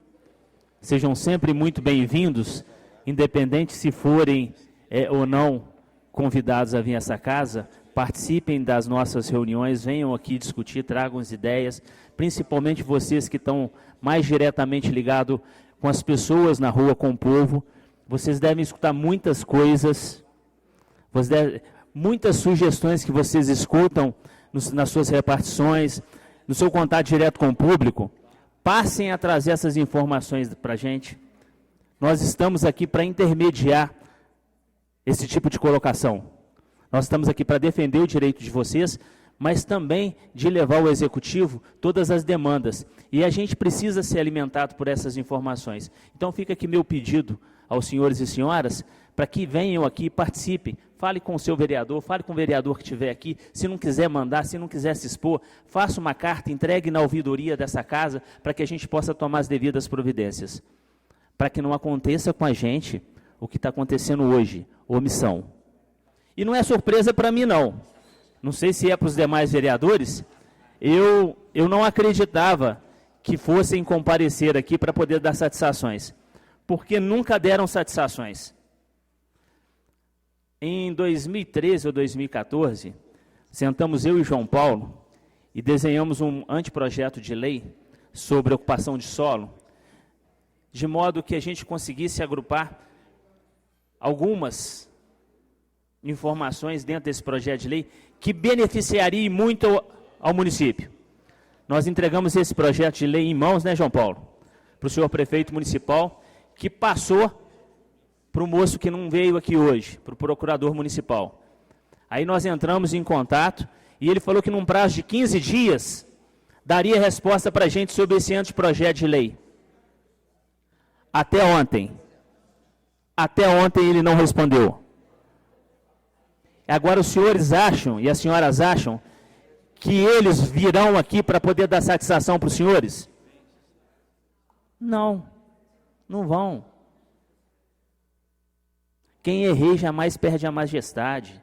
G: Sejam sempre muito bem-vindos, independente se forem ou não convidados a vir a essa casa, participem das nossas reuniões, venham aqui discutir, tragam as ideias, principalmente vocês que estão mais diretamente ligados com as pessoas na rua, com o povo. Vocês devem escutar muitas coisas, muitas sugestões que vocês escutam nas suas repartições, no seu contato direto com o público. Passem a trazer essas informações para a gente, nós estamos aqui para intermediar esse tipo de colocação. Nós estamos aqui para defender o direito de vocês, mas também de levar ao Executivo todas as demandas. E a gente precisa ser alimentado por essas informações. Então fica aqui meu pedido aos senhores e senhoras, para que venham aqui e participem. Fale com o seu vereador, fale com o vereador que estiver aqui. Se não quiser mandar, se não quiser se expor, faça uma carta, entregue na ouvidoria dessa casa, para que a gente possa tomar as devidas providências. Para que não aconteça com a gente o que está acontecendo hoje, omissão. E não é surpresa para mim, não. Não sei se é para os demais vereadores. Eu não acreditava que fossem comparecer aqui para poder dar satisfações, porque nunca deram satisfações. Em 2013 ou 2014, sentamos eu e João Paulo e desenhamos um anteprojeto de lei sobre ocupação de solo, de modo que a gente conseguisse agrupar algumas informações dentro desse projeto de lei que beneficiaria muito ao município. Nós entregamos esse projeto de lei em mãos, né, João Paulo? Para o senhor prefeito municipal, que passou para o moço que não veio aqui hoje, para o procurador municipal. Aí nós entramos em contato e ele falou que num prazo de 15 dias daria resposta para a gente sobre esse anteprojeto de lei. Até ontem ele não respondeu. Agora os senhores acham e as senhoras acham que eles virão aqui para poder dar satisfação para os senhores? Não, não vão. Quem é rei jamais perde a majestade.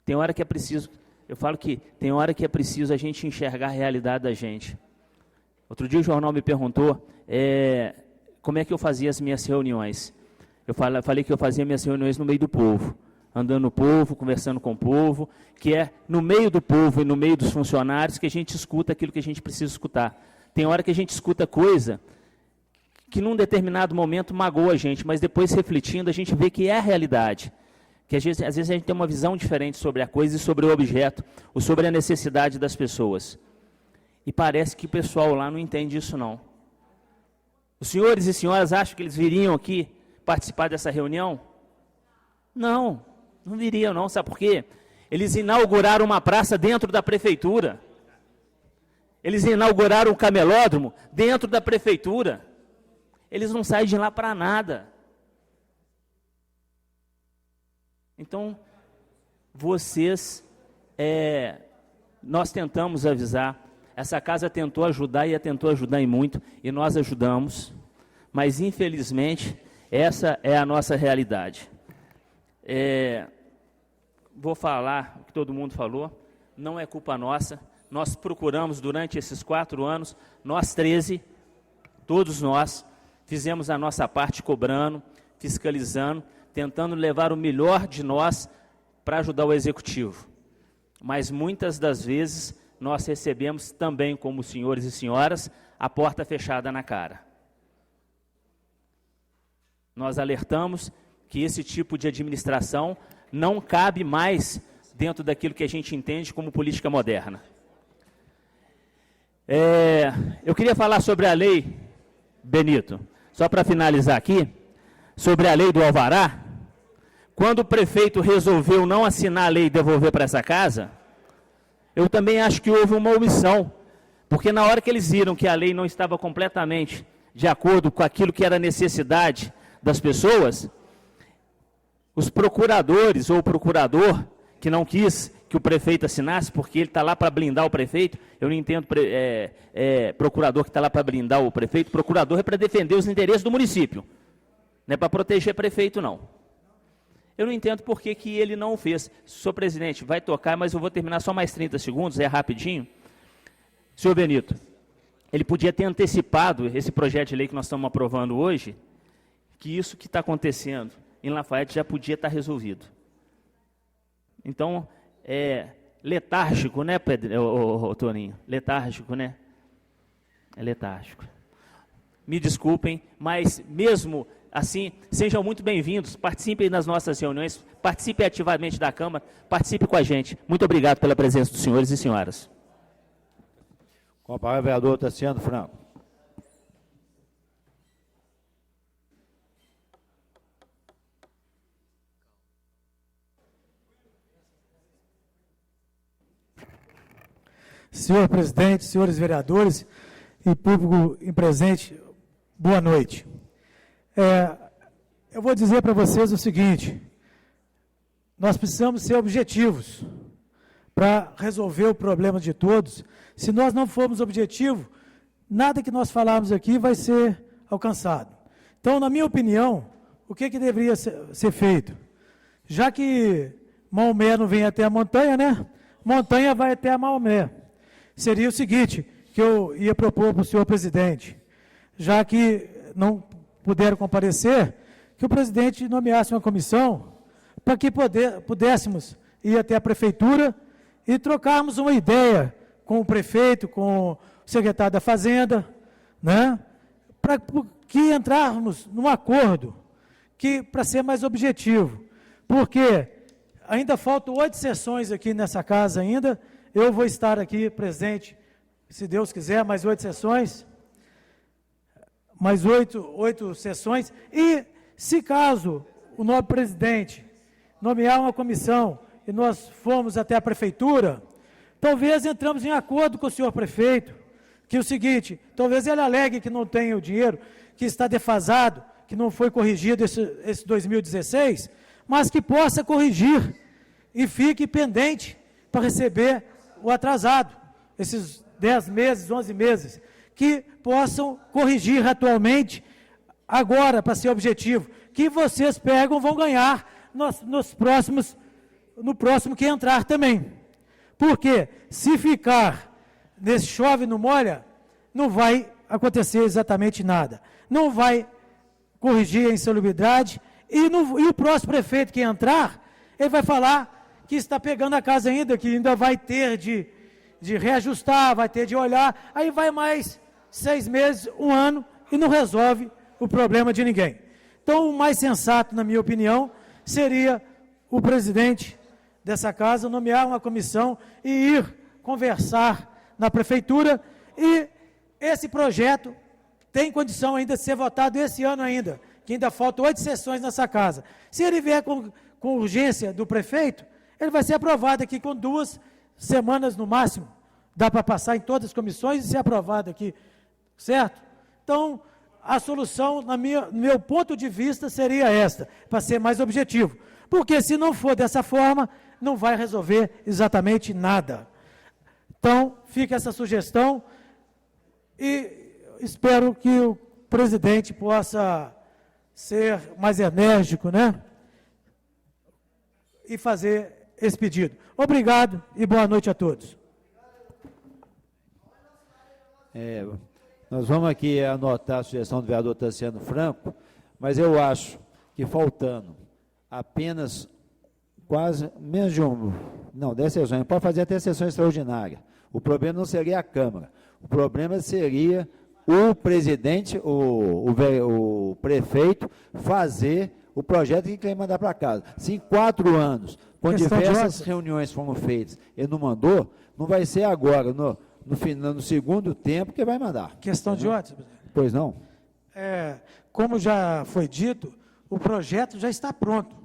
G: Tem hora que é preciso, eu falo que tem hora que é preciso a gente enxergar a realidade da gente. Outro dia o jornal me perguntou como é que eu fazia as minhas reuniões. Eu falei que eu fazia minhas reuniões no meio do povo, andando no povo, conversando com o povo, que é no meio do povo e no meio dos funcionários que a gente escuta aquilo que a gente precisa escutar. Tem hora que a gente escuta coisa que num determinado momento magoa a gente, mas depois refletindo a gente vê que é a realidade. Que às vezes a gente tem uma visão diferente sobre a coisa e sobre o objeto, ou sobre a necessidade das pessoas. E parece que o pessoal lá não entende isso não. Os senhores e senhoras acham que eles viriam aqui participar dessa reunião? Não, não viriam não, sabe por quê? Eles inauguraram uma praça dentro da prefeitura. Eles inauguraram um camelódromo dentro da prefeitura. Eles não saem de lá para nada. Então, nós tentamos avisar, essa casa tentou ajudar e tentou ajudar em muito, e nós ajudamos, mas infelizmente essa é a nossa realidade. Vou falar o que todo mundo falou, não é culpa nossa, nós procuramos durante esses 4 anos, nós 13, todos nós, fizemos a nossa parte cobrando, fiscalizando, tentando levar o melhor de nós para ajudar o Executivo. Mas muitas das vezes nós recebemos também, como senhores e senhoras, a porta fechada na cara. Nós alertamos que esse tipo de administração não cabe mais dentro daquilo que a gente entende como política moderna. Eu queria falar sobre a lei, Benito, só para finalizar aqui, sobre a lei do alvará. Quando o prefeito resolveu não assinar a lei e devolver para essa casa, eu também acho que houve uma omissão, porque na hora que eles viram que a lei não estava completamente de acordo com aquilo que era a necessidade das pessoas, os procuradores ou o procurador que não quis que o prefeito assinasse, porque ele está lá para blindar o prefeito, eu não entendo procurador que está lá para blindar o prefeito, procurador é para defender os interesses do município, não é para proteger prefeito não. Eu não entendo por que ele não o fez. Senhor presidente, vai tocar, mas eu vou terminar só mais 30 segundos, rapidinho. Senhor Benito, ele podia ter antecipado esse projeto de lei que nós estamos aprovando hoje, que isso que está acontecendo em Lafayette já podia estar resolvido. Então, letárgico, né, Toninho? Letárgico, né? É letárgico. Me desculpem, mas mesmo assim, sejam muito bem-vindos, participem das nossas reuniões, participem ativamente da Câmara, participem com a gente. Muito obrigado pela presença dos senhores e senhoras.
A: Com a palavra, vereador Tassiano Franco.
H: Senhor presidente, senhores vereadores e público em presente, boa noite. Eu vou dizer para vocês o seguinte: nós precisamos ser objetivos para resolver o problema de todos. Se nós não formos objetivos, nada que nós falarmos aqui vai ser alcançado. Então, na minha opinião, o que deveria ser feito? Já que Maomé não vem até a montanha, né? Montanha vai até a Maomé. Seria o seguinte, que eu ia propor para o senhor presidente, já que não puderam comparecer, que o presidente nomeasse uma comissão para que pudéssemos ir até a prefeitura e trocarmos uma ideia com o prefeito, com o secretário da Fazenda, né? Para que entrarmos num acordo para ser mais objetivo, porque ainda faltam 8 sessões aqui nessa casa ainda, eu vou estar aqui presente, se Deus quiser, mais 8 sessões, mais 8 sessões, e se caso o nobre presidente nomear uma comissão e nós formos até a prefeitura, talvez entramos em acordo com o senhor prefeito, que é o seguinte, talvez ele alegue que não tem o dinheiro, que está defasado, que não foi corrigido esse 2016, mas que possa corrigir e fique pendente para receber o atrasado, esses 10 meses, 11 meses, que possam corrigir atualmente, agora, para ser objetivo, que vocês vão ganhar no próximo que entrar também. Porque se ficar nesse chove não molha, não vai acontecer exatamente nada. Não vai corrigir a insalubridade e o próximo prefeito que entrar, ele vai falar que está pegando a casa ainda, que ainda vai ter de reajustar, vai ter de olhar, aí vai mais 6 meses, 1 ano e não resolve o problema de ninguém. Então, o mais sensato, na minha opinião, seria o presidente dessa casa nomear uma comissão e ir conversar na prefeitura, e esse projeto tem condição ainda de ser votado esse ano ainda, que ainda faltam 8 sessões nessa casa. Se ele vier com urgência do prefeito, ele vai ser aprovado aqui com 2 semanas no máximo, dá para passar em todas as comissões e ser aprovado aqui, certo? Então, a solução, no meu ponto de vista, seria esta, para ser mais objetivo, porque se não for dessa forma, não vai resolver exatamente nada. Então, fica essa sugestão e espero que o presidente possa ser mais enérgico, né? E fazer esse pedido. Obrigado e boa noite a todos.
A: Nós vamos aqui anotar a sugestão do vereador Tassiano Franco, mas eu acho que faltando apenas quase menos de 10 sessões, pode fazer até sessão extraordinária. O problema não seria a Câmara, o problema seria o presidente, o prefeito, fazer o projeto que quer mandar para casa. Se em 4 anos, quando diversas reuniões foram feitas, ele não mandou, não vai ser agora, no segundo tempo, que vai mandar.
H: Questão de ordem.
A: Pois não?
H: Como já foi dito, o projeto já está pronto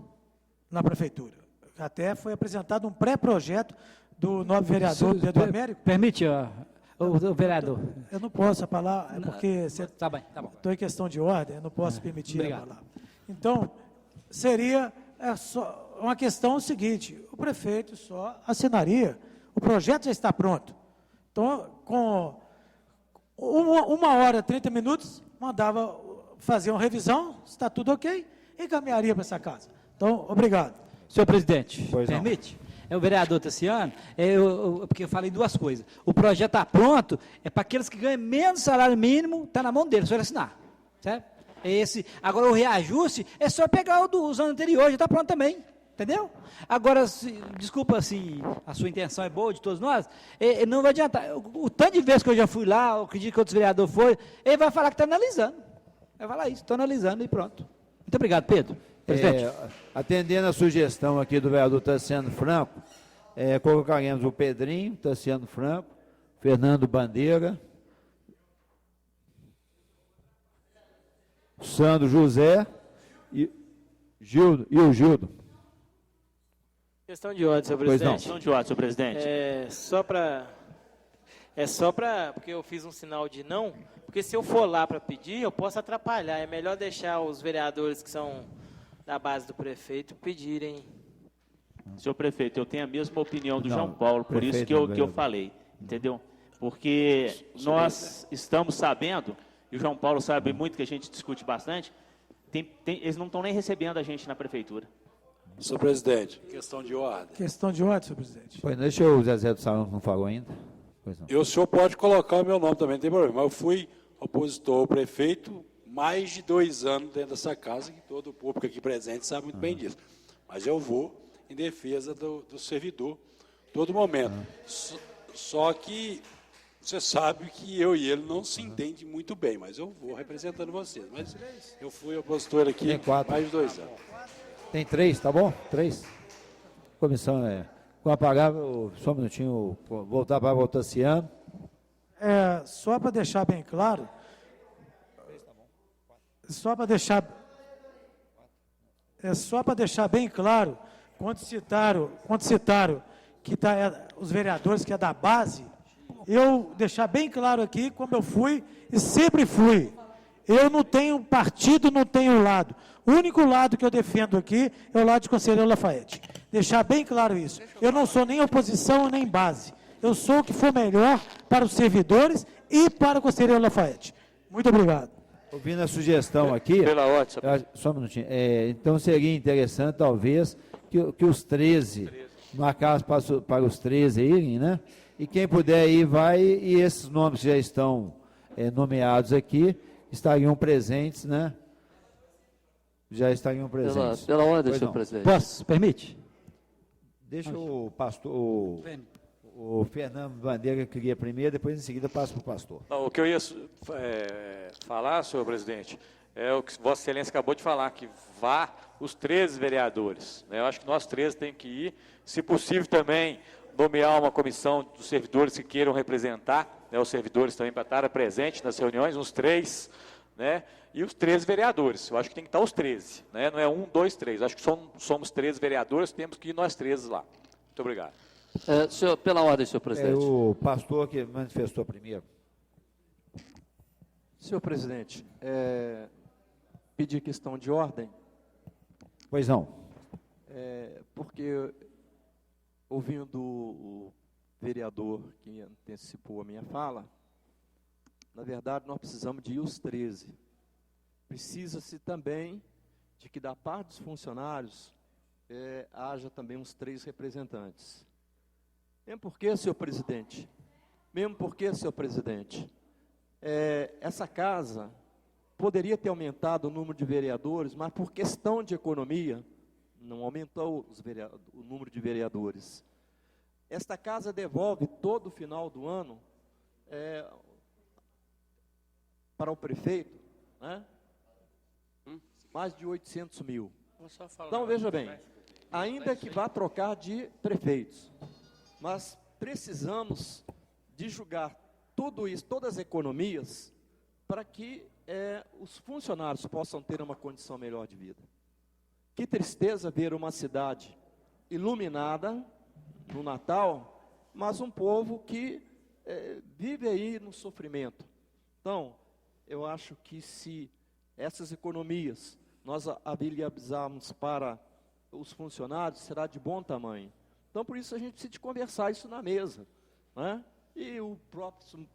H: na prefeitura. Até foi apresentado um pré-projeto do nobre vereador Pedro Américo.
F: Permite, o vereador.
H: Eu não posso falar, porque
F: tá bom.
H: Estou em questão de ordem, eu não posso permitir
F: Obrigado.
H: falar. Então, seria só uma questão seguinte, o prefeito só assinaria, o projeto já está pronto. Então, com 1 hora, 30 minutos, mandava fazer uma revisão, se está tudo ok, e encaminharia para essa casa. Então, obrigado.
F: Senhor presidente,
A: Pois não.
F: permite? O vereador Tassiano, porque eu falei 2 coisas. O projeto está pronto, é para aqueles que ganham menos salário mínimo, está na mão dele, só ele assinar. Certo? Agora, o reajuste é só pegar o dos anos anteriores, já está pronto também. Entendeu? Agora, desculpa, assim, a sua intenção é boa de todos nós, não vai adiantar. O tanto de vezes que eu já fui lá, eu acredito que outros vereadores foram, ele vai falar que está analisando. Vai falar isso, estou analisando e pronto. Muito obrigado, Pedro. Presidente.
A: Atendendo a sugestão aqui do vereador Tassiano Franco, colocaremos o Pedrinho, Tassiano Franco, Fernando Bandeira, Sandro José e o Gildo.
D: Questão de ordem, senhor
A: Pois não.
D: presidente.
G: Questão de ordem, senhor presidente.
D: Só para É só porque eu fiz um sinal de não, porque se eu for lá para pedir, eu posso atrapalhar. É melhor deixar os vereadores que são da base do prefeito pedirem.
G: Senhor prefeito, eu tenho a mesma opinião do
A: Não,
G: João Paulo, por isso
A: prefeito,
G: que eu falei, entendeu? Porque nós estamos sabendo, e o João Paulo sabe muito, que a gente discute bastante, eles não estão nem recebendo a gente na prefeitura.
I: Senhor presidente, questão de ordem.
H: Questão de ordem, senhor presidente.
A: Pois não, deixa o Zezé do Salão, que não falou ainda. Pois não.
I: E o senhor pode colocar o meu nome também, não tem problema. Eu fui opositor ao prefeito mais de 2 anos dentro dessa casa, que todo o público aqui presente sabe muito bem disso. Mas eu vou em defesa do servidor todo momento. Só que você sabe que eu e ele não se entendem muito bem, mas eu vou representando vocês. Mas eu fui opositor aqui
A: Tem 4.
I: mais de 2 anos.
A: Tem 3, tá bom? 3. Comissão com a palavra, só um minutinho, voltar para a Voltaciano.
H: Só para deixar bem claro, só para deixar bem claro, quando citaram que os vereadores que é da base, eu deixar bem claro aqui como eu fui e sempre fui. Eu não tenho partido, não tenho lado. O único lado que eu defendo aqui é o lado de Conselheiro Lafayette. Deixar bem claro isso. Eu não sou nem oposição nem base. Eu sou o que for melhor para os servidores e para o Conselheiro Lafayette. Muito obrigado.
A: Ouvindo a sugestão aqui,
J: Pela ordem,
A: só um minutinho, então seria interessante, talvez, que os 13, marcasse para os 13 irem, né? E quem puder ir, vai, e esses nomes que já estão nomeados aqui, estariam presentes, né? Já estariam presentes.
J: Pela ordem,
A: Pois
J: senhor
A: não.
J: presidente.
F: Posso? Permite?
A: Deixa o pastor, o Fernando Bandeira que queria primeiro, depois em seguida passa para o pastor.
J: Não, o que eu ia falar, senhor presidente, é o que Vossa Excelência acabou de falar, que vá os 13 vereadores. Né? Eu acho que nós 13 temos que ir, se possível também nomear uma comissão dos servidores que queiram representar, né, os servidores também para estar presentes nas reuniões, uns 3, né, e os 13 vereadores. Eu acho que tem que estar os 13, né, não é 1, 2, 3. Acho que somos 13 vereadores, temos que ir nós 13 lá. Muito obrigado.
K: Senhor, pela ordem, senhor presidente.
A: O pastor que manifestou primeiro.
L: Senhor presidente, pedir questão de ordem.
A: Pois não.
L: Porque, ouvindo o vereador que antecipou a minha fala, na verdade, nós precisamos de ir os 13. Precisa-se também de que, da parte dos funcionários, haja também uns 3 representantes. Mesmo porque, senhor presidente, essa casa poderia ter aumentado o número de vereadores, mas por questão de economia, não aumentou o número de vereadores. Esta casa devolve todo o final do ano para o prefeito, né, mais de 800 mil. Então, veja bem, ainda que vá trocar de prefeitos, mas precisamos de julgar tudo isso, todas as economias, para que os funcionários possam ter uma condição melhor de vida. Que tristeza ver uma cidade iluminada no Natal, mas um povo que vive aí no sofrimento. Então, eu acho que se essas economias nós habilitarmos para os funcionários, será de bom tamanho. Então, por isso, a gente precisa de conversar isso na mesa, né? E o próximo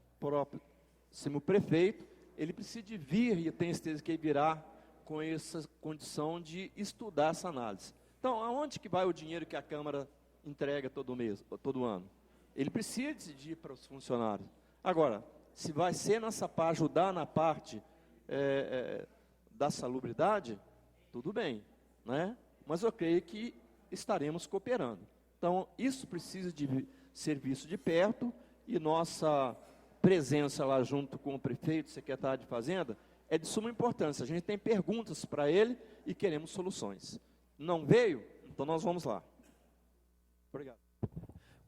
L: prefeito, ele precisa de vir, e tem certeza que ele virá com essa condição de estudar essa análise. Então, aonde que vai o dinheiro que a Câmara entrega todo ano? Ele precisa de ir para os funcionários. Agora, se vai ser para ajudar na parte da salubridade, tudo bem, né? Mas eu creio que estaremos cooperando. Então, isso precisa de ser visto de perto, e nossa presença lá junto com o prefeito, secretário de Fazenda, é de suma importância. A gente tem perguntas para ele e queremos soluções. Não veio? Então nós vamos lá. Obrigado.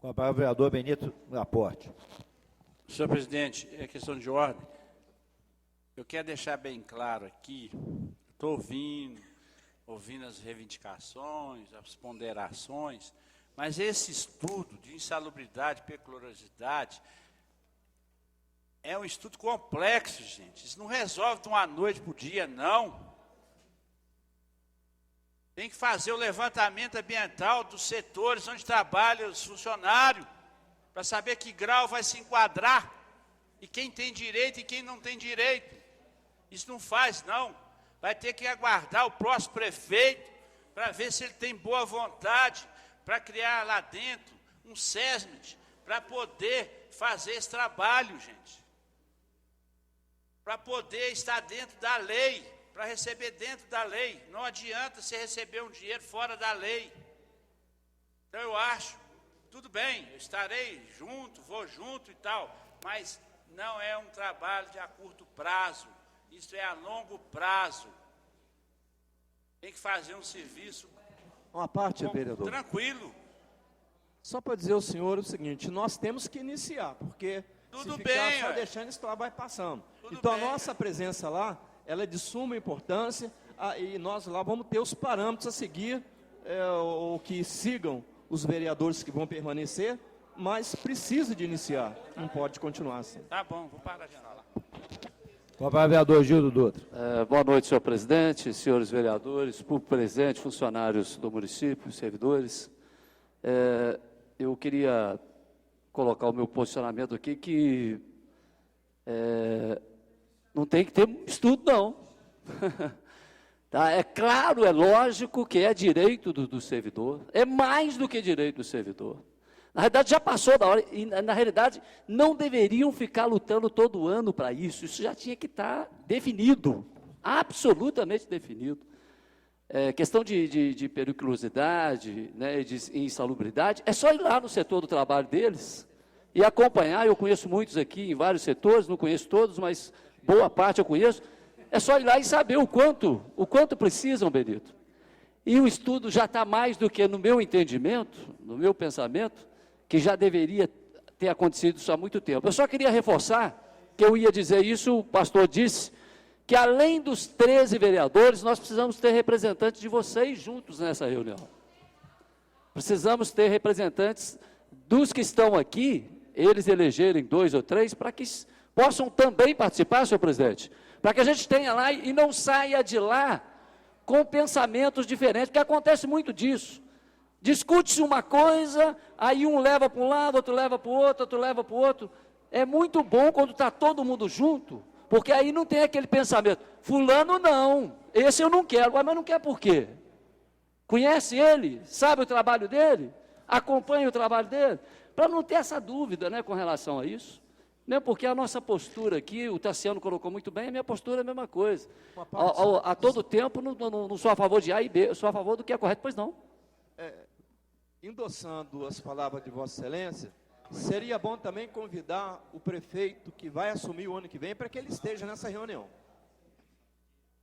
A: Com a palavra, o vereador Benito Laporte.
B: Senhor presidente, é questão de ordem. Eu quero deixar bem claro aqui, estou ouvindo as reivindicações, as ponderações, mas esse estudo de insalubridade, peculiaridade, É um estudo complexo, gente. Isso não resolve de uma noite para o dia, não. Tem que fazer o levantamento ambiental dos setores onde trabalham os funcionários, para saber que grau vai se enquadrar, e quem tem direito e quem não tem direito. Isso não faz, não. Vai ter que aguardar o próximo prefeito, para ver se ele tem boa vontade, para criar lá dentro um SESMIT, para poder fazer esse trabalho, gente. Para poder estar dentro da lei, para receber dentro da lei. Não adianta você receber um dinheiro fora da lei. Então eu acho, tudo bem, eu estarei junto, vou junto e tal, mas não é um trabalho de a curto prazo, isso é a longo prazo. Tem que fazer um serviço
L: Uma parte, vereador.
B: tranquilo.
L: Só para dizer ao senhor o seguinte, nós temos que iniciar, porque
B: Tudo
L: se ficar
B: bem,
L: só
B: ué.
L: deixando, isso lá vai passando.
B: Tudo
L: Então,
B: bem.
L: a nossa presença lá, ela é de suma importância, e nós lá vamos ter os parâmetros a seguir, ou que sigam os vereadores que vão permanecer, mas precisa de iniciar, não pode continuar assim.
B: Tá bom, vou parar de falar.
A: Com a palavra, vereador Gildo Dutra.
K: Boa noite, senhor presidente, senhores vereadores, público presente, funcionários do município, servidores. Eu queria colocar o meu posicionamento aqui que não tem que ter estudo, não. Tá? É claro, é lógico que é direito do servidor, é mais do que direito do servidor. Na realidade, já passou da hora, e na realidade, não deveriam ficar lutando todo ano para isso, isso já tinha que estar definido, absolutamente definido. Questão de periculosidade, né, de insalubridade, é só ir lá no setor do trabalho deles e acompanhar. Eu conheço muitos aqui em vários setores, não conheço todos, mas boa parte eu conheço. É só ir lá e saber o quanto precisam, Benito. E o estudo já está mais do que, no meu entendimento, no meu pensamento, que já deveria ter acontecido isso há muito tempo. Eu só queria reforçar que eu ia dizer isso, o pastor disse, que além dos 13 vereadores, nós precisamos ter representantes de vocês juntos nessa reunião. Precisamos ter representantes dos que estão aqui, eles elegerem 2 ou 3, para que possam também participar, senhor presidente. Para que a gente tenha lá e não saia de lá com pensamentos diferentes, porque acontece muito disso. Discute-se uma coisa, aí um leva para um lado, outro leva para o outro, outro leva para o outro. É muito bom quando está todo mundo junto, porque aí não tem aquele pensamento, fulano não, esse eu não quero, mas não quer por quê? Conhece ele? Sabe o trabalho dele? Acompanha o trabalho dele? Para não ter essa dúvida, né, com relação a isso. Né, porque a nossa postura aqui, o Tassiano colocou muito bem, a minha postura é a mesma coisa. A todo tempo, não sou a favor de A e B, eu sou a favor do que é correto, pois não.
L: Endossando as palavras de Vossa Excelência, seria bom também convidar o prefeito que vai assumir o ano que vem para que ele esteja nessa reunião.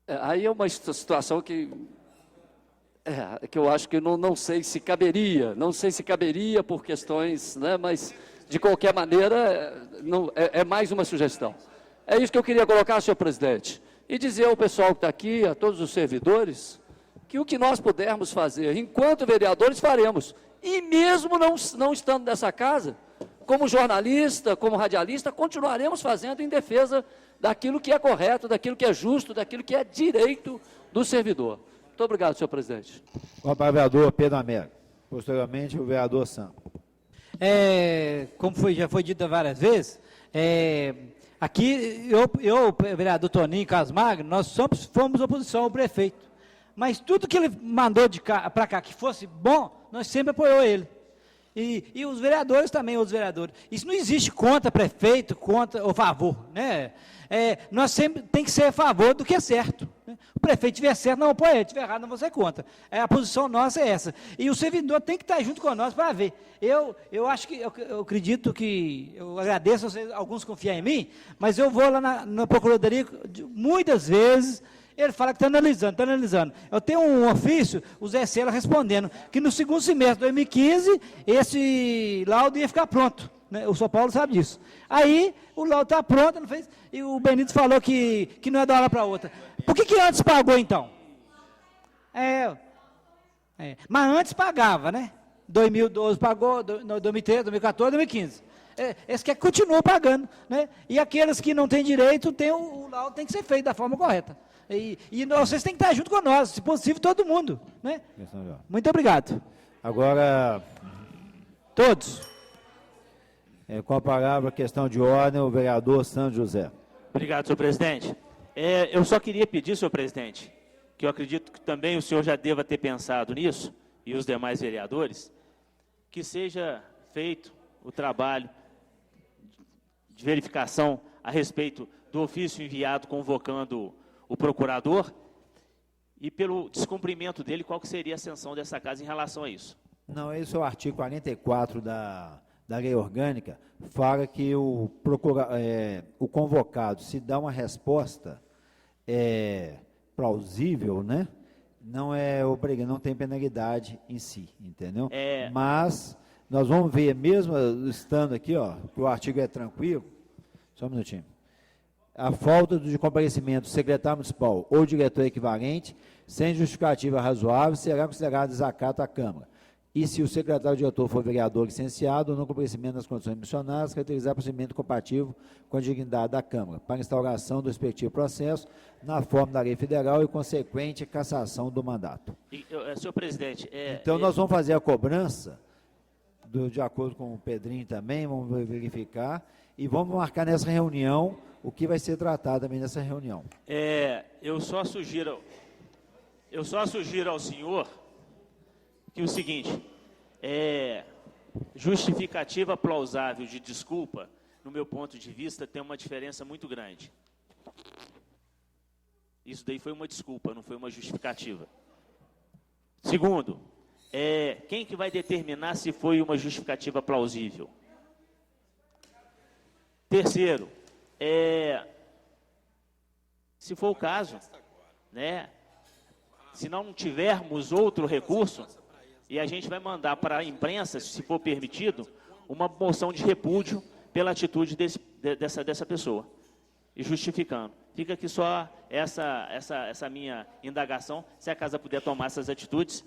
K: Aí é uma situação que eu acho que não sei se caberia, por questões, né, mas de qualquer maneira é mais uma sugestão. É isso que eu queria colocar, senhor presidente, e dizer ao pessoal que está aqui, a todos os servidores, que o que nós pudermos fazer, enquanto vereadores, faremos. E mesmo não estando nessa casa, como jornalista, como radialista, continuaremos fazendo em defesa daquilo que é correto, daquilo que é justo, daquilo que é direito do servidor. Muito obrigado, senhor presidente.
A: Com a palavra, vereador Pedro Américo. Posteriormente, o vereador Sam.
F: Como já foi dito várias vezes, aqui, eu, vereador Toninho Carlos Magno, nós fomos oposição ao prefeito. Mas tudo que ele mandou para cá que fosse bom, nós sempre apoiou ele. E os vereadores também, outros vereadores. Isso não existe contra prefeito, contra ou favor, né? Nós sempre tem que ser a favor do que é certo. Né? O prefeito tiver certo, não apoia, tiver errado, não você contra. A posição nossa é essa. E o servidor tem que estar junto com nós para ver. Eu acho que, eu acredito que, eu agradeço a vocês, alguns confiam em mim, mas eu vou lá na Procuradoria, muitas vezes, ele fala que está analisando. Eu tenho um ofício, o Zé Cela respondendo, que no segundo semestre de 2015, esse laudo ia ficar pronto. Né? O São Paulo sabe disso. Aí, o laudo está pronto, não fez, e o Benito falou que não é de uma hora para outra. Por que antes pagou, então? Mas antes pagava, né? 2012 pagou, 2013, 2014, 2015. Eles que continuam pagando, né? E aqueles que não têm direito, o laudo tem que ser feito da forma correta. E vocês têm que estar junto com nós, se possível, todo mundo, né? Muito obrigado.
A: Agora,
F: todos.
A: Com a palavra, questão de ordem, o vereador Sandro José.
G: Obrigado, senhor presidente. Eu só queria pedir, senhor presidente, que eu acredito que também o senhor já deva ter pensado nisso, e os demais vereadores, que seja feito o trabalho de verificação a respeito do ofício enviado convocando o procurador e pelo descumprimento dele, qual que seria a sanção dessa casa em relação a isso.
A: Não, esse é o artigo 44 da lei orgânica, fala que o convocado, se dá uma resposta plausível, né? Não é obrigado, não tem penalidade em si, entendeu? Mas nós vamos ver, mesmo estando aqui, ó, que o artigo é tranquilo, só um minutinho. A falta de comparecimento do secretário municipal ou diretor equivalente, sem justificativa razoável, será considerado desacato à Câmara. E se o secretário-diretor for vereador licenciado ou não comparecimento nas condições mencionadas, caracterizar procedimento compatível com a dignidade da Câmara, para instauração do respectivo processo, na forma da lei federal e consequente cassação do mandato.
G: Senhor presidente...
A: Então, nós vamos fazer a cobrança, de acordo com o Pedrinho também, vamos verificar, e vamos marcar nessa reunião o que vai ser tratado também nessa reunião.
G: Eu só sugiro ao senhor que o seguinte, justificativa plausível de desculpa, no meu ponto de vista, tem uma diferença muito grande. Isso daí foi uma desculpa, não foi uma justificativa. Segundo, quem que vai determinar se foi uma justificativa plausível? Terceiro, se for o caso, né, se não tivermos outro recurso, e a gente vai mandar para a imprensa, se for permitido, uma moção de repúdio pela atitude dessa pessoa, e justificando. Fica aqui só essa minha indagação, se a casa puder tomar essas atitudes,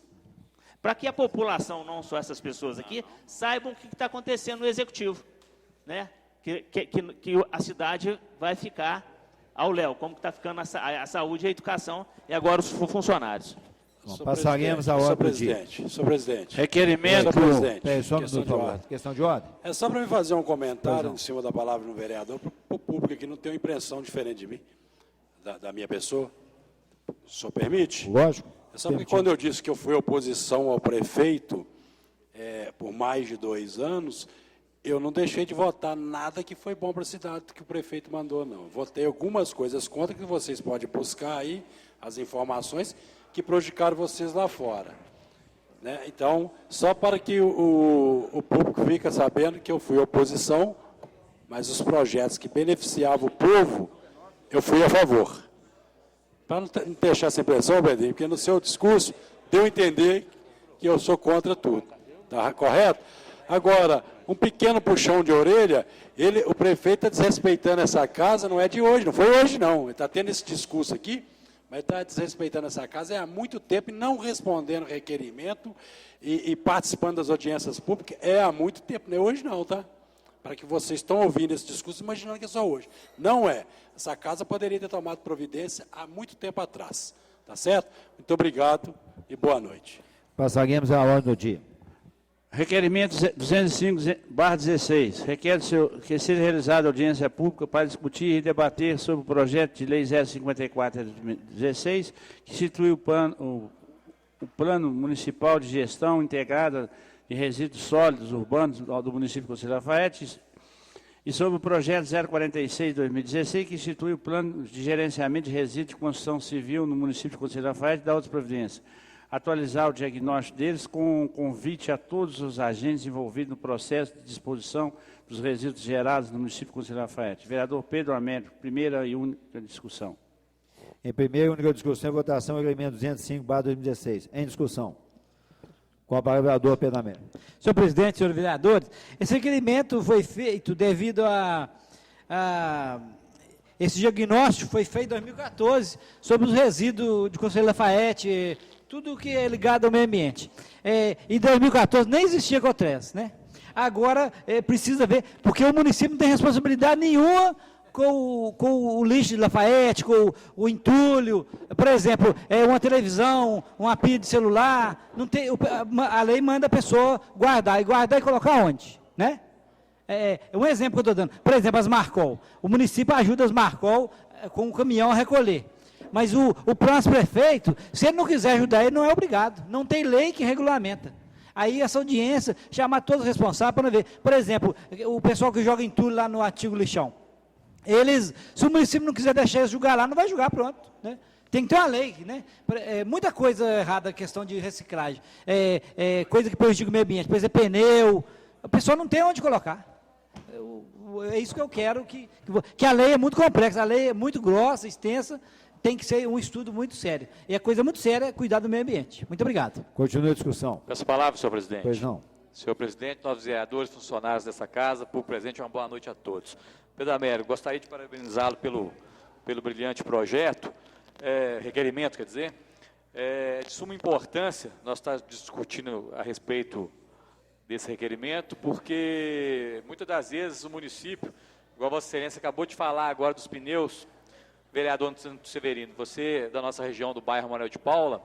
G: para que a população, não só essas pessoas aqui, saibam o que está acontecendo no Executivo, né? Que a cidade vai ficar ao léu, como que está ficando a saúde, a educação e agora os funcionários.
A: Bom, passaremos a ordem do dia.
I: Senhor presidente.
E: Requerimento.
A: Questão de ordem.
I: É só para me fazer um comentário em cima da palavra do vereador, para o público que não tem uma impressão diferente de mim, da minha pessoa. O senhor permite?
A: Lógico.
I: É só porque quando eu disse que eu fui oposição ao prefeito por mais de 2 anos, eu não deixei de votar nada que foi bom para a cidade que o prefeito mandou, não. Eu votei algumas coisas contra que vocês podem buscar aí, as informações que prejudicaram vocês lá fora. Né? Então, só para que o público fique sabendo que eu fui oposição, mas os projetos que beneficiavam o povo, eu fui a favor. Para não deixar essa impressão, Pedrinho, porque no seu discurso deu a entender que eu sou contra tudo. Está correto? Agora, um pequeno puxão de orelha, o prefeito está desrespeitando essa casa, não é de hoje, não foi hoje não. Ele está tendo esse discurso aqui, mas está desrespeitando essa casa há muito tempo e não respondendo requerimento e participando das audiências públicas há muito tempo, não é hoje não, tá? Para que vocês estão ouvindo esse discurso imaginando que é só hoje. Não é. Essa casa poderia ter tomado providência há muito tempo atrás. Tá certo? Muito obrigado e boa noite.
A: Passaremos a ordem do dia.
E: Requerimento 205/16. Requer que seja realizada audiência pública para discutir e debater sobre o projeto de lei 054/16, que institui o Plano Municipal de Gestão Integrada de Resíduos Sólidos Urbanos do município de Conselho Lafayette, e sobre o projeto 046/2016, que institui o Plano de Gerenciamento de Resíduos de Construção Civil no município de Conselho Lafayette e da outras providências. Atualizar o diagnóstico deles com um convite a todos os agentes envolvidos no processo de disposição dos resíduos gerados no município de Conselho Lafayette. Vereador Pedro Américo, primeira e única discussão.
A: Em primeira e única discussão, votação, requerimento 205/2016. Em discussão. Com a palavra, vereador Pedro Américo.
F: Senhor presidente, senhores vereadores, esse requerimento foi feito devido esse diagnóstico foi feito em 2014 sobre os resíduos de Conselho Lafayette, tudo que é ligado ao meio ambiente. Em 2014 nem existia COTRES, né? Agora, precisa ver, porque o município não tem responsabilidade nenhuma com o lixo de Lafayette, com o entulho, por exemplo, uma televisão, uma pilha de celular, não tem, a lei manda a pessoa guardar e colocar onde, né? Um exemplo que eu estou dando, por exemplo, as Marcol, o município ajuda as Marcol com o caminhão a recolher, mas o próximo prefeito, se ele não quiser ajudar, ele não é obrigado, não tem lei que regulamenta. Aí essa audiência, chamar todos os responsáveis para ver, por exemplo, o pessoal que joga entulho lá no antigo lixão, se o município não quiser deixar eles julgar lá, não vai julgar, pronto, né? Tem que ter uma lei, né? Muita coisa errada, a questão de reciclagem, coisa que prejudica o meio ambiente, por exemplo, pneu, a pessoa não tem onde colocar. É isso que eu quero, que a lei é muito complexa, a lei é muito grossa, extensa, tem que ser um estudo muito sério. E a coisa muito séria é cuidar do meio ambiente. Muito obrigado.
A: Continua a discussão.
J: Peço a palavra, senhor presidente.
A: Pois não.
J: Senhor presidente, novos vereadores, funcionários dessa casa, por presente, uma boa noite a todos. Pedro Américo, gostaria de parabenizá-lo pelo brilhante projeto, requerimento, quer dizer, de suma importância, nós estamos discutindo a respeito desse requerimento, porque muitas das vezes o município, igual a Vossa Excelência acabou de falar agora dos pneus, vereador Antônio Severino, você da nossa região do bairro Manuel de Paula,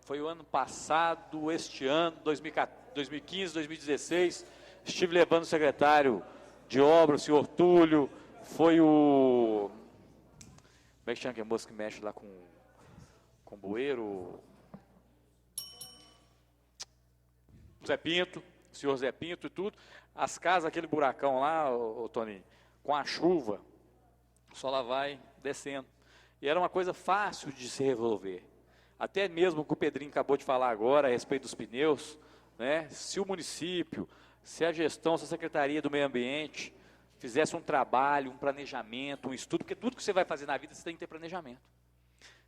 J: foi o ano passado, este ano, 2015, 2016, estive levando o secretário de obra, o senhor Túlio, foi o... Como é que chama aquele moço que mexe lá com bueiro? Zé Pinto, o senhor Zé Pinto e tudo. As casas, aquele buracão lá, ô Toninho, com a chuva, só lá vai descendo. E era uma coisa fácil de se resolver. Até mesmo o que o Pedrinho acabou de falar agora a respeito dos pneus, né? Se o município, se a gestão, se a Secretaria do Meio Ambiente fizesse um trabalho, um planejamento, um estudo, porque tudo que você vai fazer na vida você tem que ter planejamento.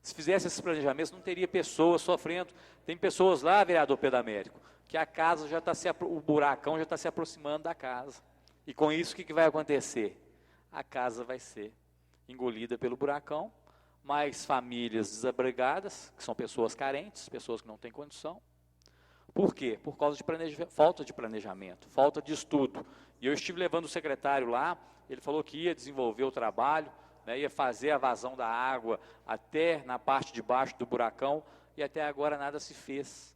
J: Se fizesse esses planejamentos, não teria pessoas sofrendo. Tem pessoas lá, vereador Pedro Américo, que a casa já está o buracão já está se aproximando da casa. E com isso, o que vai acontecer? A casa vai ser engolida pelo buracão, mais famílias desabrigadas, que são pessoas carentes, pessoas que não têm condição. Por quê? Por causa de falta de planejamento, falta de estudo. E eu estive levando o secretário lá, ele falou que ia desenvolver o trabalho, né, ia fazer a vazão da água até na parte de baixo do buracão, e até agora nada se fez.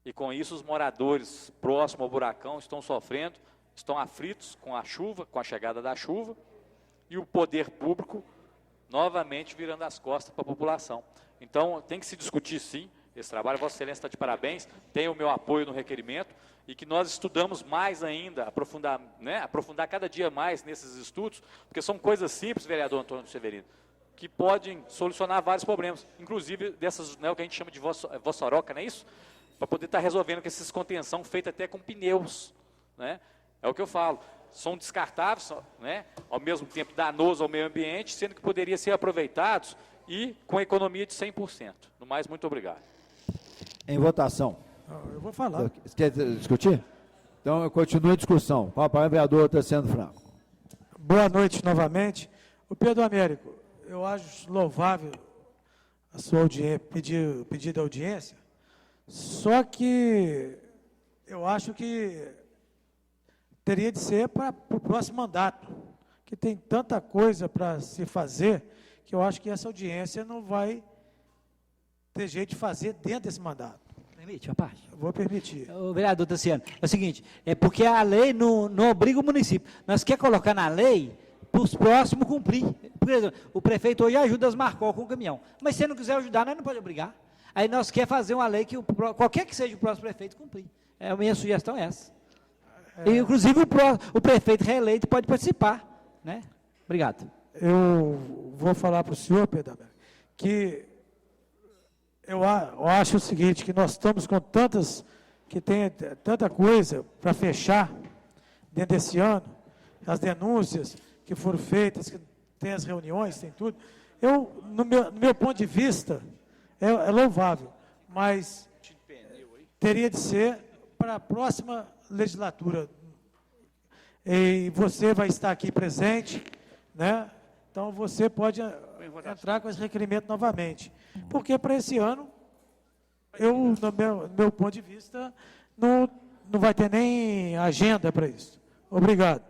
J: E com isso os moradores próximos ao buracão estão sofrendo, estão aflitos com a chuva, com a chegada da chuva, e o poder público novamente virando as costas para a população. Então, tem que se discutir sim esse trabalho. Vossa Excelência está de parabéns, tem o meu apoio no requerimento, e que nós estudamos mais ainda, aprofundar cada dia mais nesses estudos, porque são coisas simples, vereador Antônio Severino, que podem solucionar vários problemas, inclusive dessas, né, o que a gente chama de vossoroca, não é isso? Para poder estar resolvendo com essas contenção feita até com pneus, né? É o que eu falo, são descartáveis, né, ao mesmo tempo danosos ao meio ambiente, sendo que poderiam ser aproveitados e com economia de 100%. No mais, muito obrigado.
A: Em votação.
H: Eu vou falar.
A: Quer discutir? Então, eu continuo a discussão. Com a palavra, vereador Tassiano Franco.
H: Boa noite novamente. O Pedro Américo, eu acho louvável a sua pedido de audiência, só que eu acho que teria de ser para o próximo mandato, que tem tanta coisa para se fazer, que eu acho que essa audiência não vai ter jeito de fazer dentro desse mandato.
F: Permite uma parte?
H: Vou permitir.
F: O vereador Tassiano, é o seguinte, é porque a lei não obriga o município. Nós queremos colocar na lei para os próximos cumprir. Por exemplo, o prefeito hoje ajuda as Marcol com o caminhão, mas se ele não quiser ajudar, nós não pode obrigar. Aí nós queremos fazer uma lei que qualquer que seja o próximo prefeito cumprir. A minha sugestão é essa. E, inclusive, o prefeito reeleito pode participar, né? Obrigado.
H: Eu vou falar para o senhor, Pedro, que eu acho o seguinte, que nós estamos com tanta coisa para fechar dentro desse ano, as denúncias que foram feitas, que tem as reuniões, tem tudo. No meu ponto de vista, é louvável, mas teria de ser para a próxima legislatura. E você vai estar aqui presente, né? Então você pode entrar com esse requerimento novamente. Porque para esse ano, no meu ponto de vista, não vai ter nem agenda para isso. Obrigado.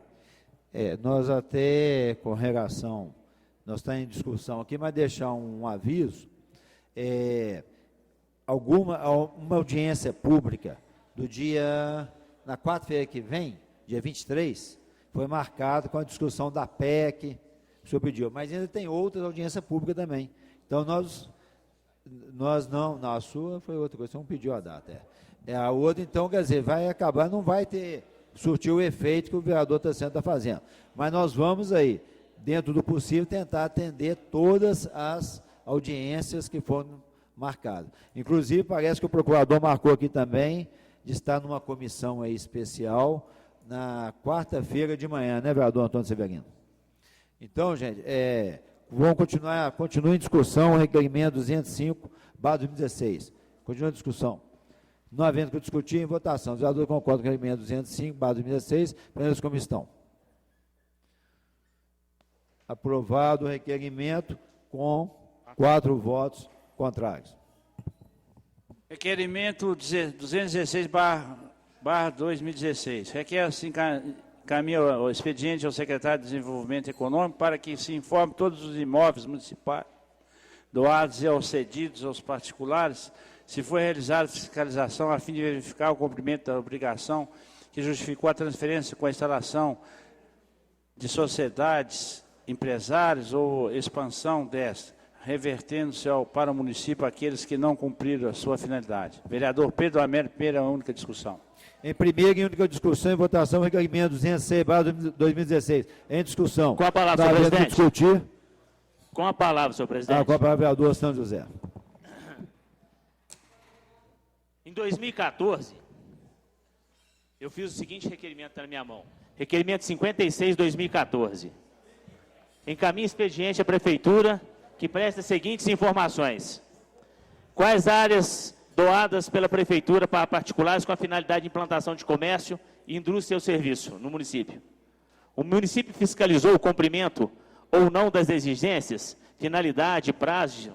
A: Nós até, com relação, nós estamos em discussão aqui, mas deixar um aviso, uma audiência pública do na quarta-feira que vem, dia 23, foi marcado com a discussão da PEC, o senhor pediu, mas ainda tem outras audiências públicas também. Então, nós não, a sua foi outra coisa, você não pediu a data. A outra, então, quer dizer, vai acabar, não vai surtir o efeito que o vereador está fazendo. Mas nós vamos aí, dentro do possível, tentar atender todas as audiências que foram marcadas. Inclusive, parece que o procurador marcou aqui também de estar numa comissão aí especial na quarta-feira de manhã, né, vereador Antônio Severino? Então, gente, continua em discussão o requerimento 205/2016. Continua em discussão. Não havendo que discutir, em votação. Os vereadores concordam com o requerimento 205/2016, plenos como estão. Aprovado o requerimento com 4 votos contrários.
B: Requerimento 216/2016. Requer-se encaminha o expediente ao secretário de Desenvolvimento Econômico para que se informe todos os imóveis municipais doados ou cedidos aos particulares, se foi realizada fiscalização a fim de verificar o cumprimento da obrigação que justificou a transferência com a instalação de sociedades, empresários ou expansão desta, revertendo-se para o município aqueles que não cumpriram a sua finalidade. Vereador Pedro Américo, primeira única discussão.
A: Em primeira e única discussão e votação, requerimento 206/2016. Em discussão.
G: Com a palavra, senhor presidente.
A: Discutir.
G: Com a palavra, senhor presidente.
A: Com a palavra, vereador São José.
G: Em 2014, eu fiz o seguinte requerimento na minha mão. Requerimento 56/2014. Encaminha expediente à Prefeitura que presta as seguintes informações. Quais áreas doadas pela Prefeitura para particulares com a finalidade de implantação de comércio, indústria ou serviço no município? O município fiscalizou o cumprimento ou não das exigências, finalidade, prazo,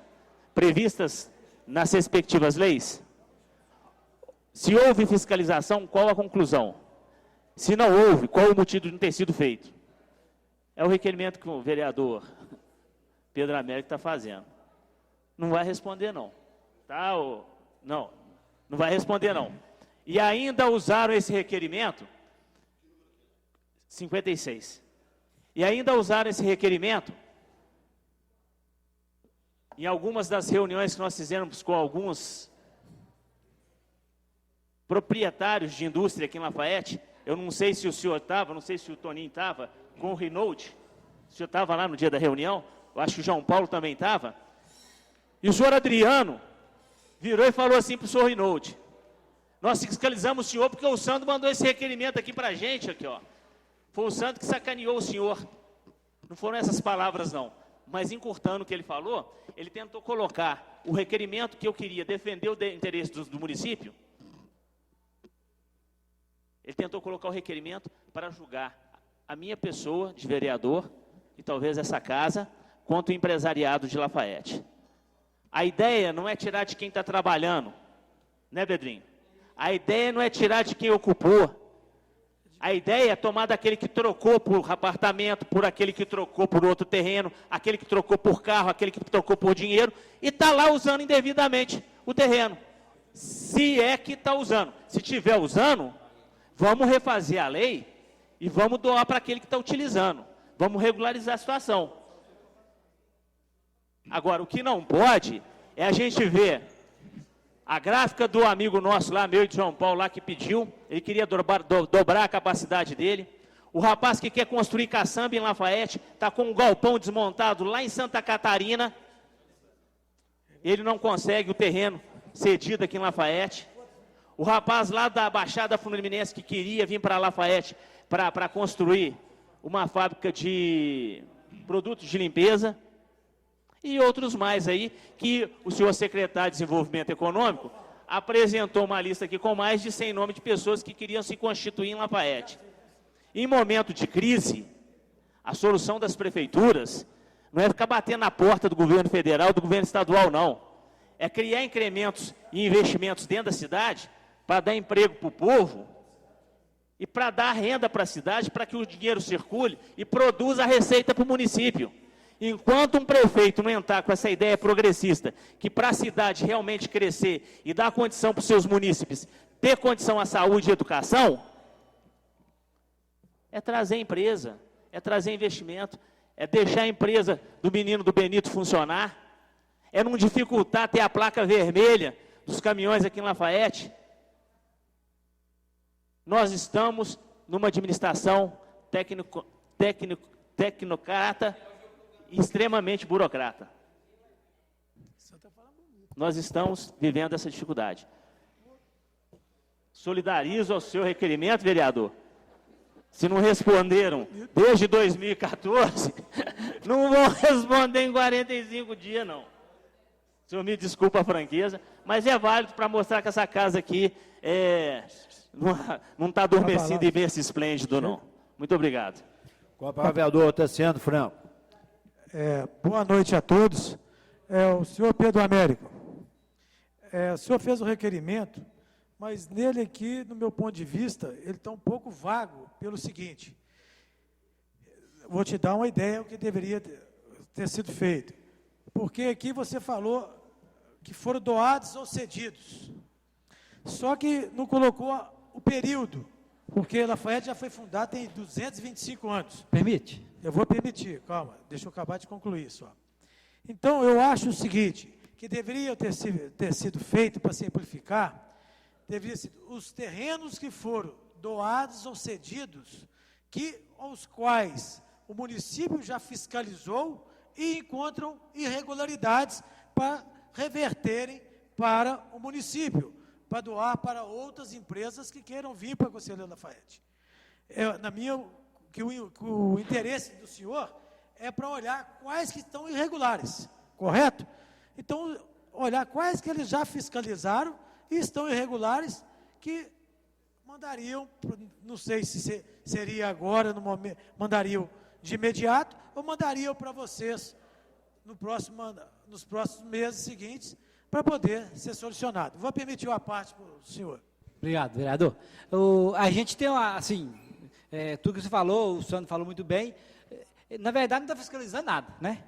G: previstas nas respectivas leis? Se houve fiscalização, qual a conclusão? Se não houve, qual o motivo de não ter sido feito? É o requerimento que o vereador Pedro Américo está fazendo. Não vai responder, não. Tá? Não vai responder, não. E ainda usaram esse requerimento, 56. E ainda usaram esse requerimento em algumas das reuniões que nós fizemos com alguns proprietários de indústria aqui em Lafayette. Eu não sei se o senhor estava, não sei se o Toninho estava, com o Rinaldi. O senhor estava lá no dia da reunião, eu acho que o João Paulo também estava. E o senhor Adriano virou e falou assim para o senhor Rinaldi: nós fiscalizamos o senhor porque o Sandro mandou esse requerimento aqui para a gente, aqui, ó. Foi o Sandro que sacaneou o senhor. Não foram essas palavras, não. Mas, encurtando o que ele falou, ele tentou colocar o requerimento que eu queria defender o interesse do município. Ele tentou colocar o requerimento para julgar a minha pessoa de vereador e talvez essa casa contra o empresariado de Lafayette. A ideia não é tirar de quem está trabalhando, né, Pedrinho? A ideia não é tirar de quem ocupou. A ideia é tomar daquele que trocou por apartamento, por aquele que trocou por outro terreno, aquele que trocou por carro, aquele que trocou por dinheiro, e está lá usando indevidamente o terreno. Se é que está usando. Se estiver usando, vamos refazer a lei e vamos doar para aquele que está utilizando. Vamos regularizar a situação. Agora, o que não pode é a gente ver a gráfica do amigo nosso lá, meu e de João Paulo, lá que pediu, ele queria dobrar a capacidade dele. O rapaz que quer construir caçamba em Lafayette, está com um galpão desmontado lá em Santa Catarina. Ele não consegue o terreno cedido aqui em Lafayette. O rapaz lá da Baixada Fluminense que queria vir para Lafayette para construir uma fábrica de produtos de limpeza. E outros mais aí, que o senhor secretário de Desenvolvimento Econômico apresentou uma lista aqui com mais de 100 nomes de pessoas que queriam se constituir em Lafayette. Em momento de crise, a solução das prefeituras não é ficar batendo na porta do governo federal, do governo estadual, não. É criar incrementos e investimentos dentro da cidade para dar emprego para o povo e para dar renda para a cidade, para que o dinheiro circule e produza a receita para o município. Enquanto um prefeito não entrar com essa ideia progressista, que para a cidade realmente crescer e dar condição para os seus munícipes ter condição à saúde e educação, é trazer empresa, é trazer investimento, é deixar a empresa do menino do Benito funcionar, é não dificultar ter a placa vermelha dos caminhões aqui em Lafayette. Nós estamos numa administração tecnocrata e extremamente burocrata. Nós estamos vivendo essa dificuldade. Solidarizo ao seu requerimento, vereador. Se não responderam desde 2014, não vão responder em 45 dias, não. O senhor me desculpa a franqueza, mas é válido para mostrar que essa casa aqui não está adormecida e berço esplêndido, não. Muito obrigado.
A: Com a palavra, vereador Tassiano Franco.
H: Boa noite a todos. O senhor Pedro Américo, o senhor fez o requerimento, mas nele aqui, no meu ponto de vista, ele está um pouco vago pelo seguinte. Vou te dar uma ideia do que deveria ter sido feito. Porque aqui você falou que foram doados ou cedidos. Só que não colocou o período, porque Lafayette já foi fundada tem 225 anos.
F: Permite?
H: Eu vou permitir, calma, deixa eu acabar de concluir só. Então, eu acho o seguinte, que deveria ter sido feito, para simplificar, deveria ser os terrenos que foram doados ou cedidos, aos quais o município já fiscalizou e encontram irregularidades para reverterem para o município, para doar para outras empresas que queiram vir para a Conselheiro Lafayette. O interesse do senhor é para olhar quais que estão irregulares, correto? Então, olhar quais que eles já fiscalizaram e estão irregulares, que mandariam, não sei se seria agora, no momento, mandariam de imediato, ou mandariam para vocês nos próximos meses seguintes, para poder ser solucionado. Vou permitir uma parte para o senhor.
F: Obrigado, vereador. A gente tem tudo que você falou, o Sandro falou muito bem, na verdade não está fiscalizando nada, né?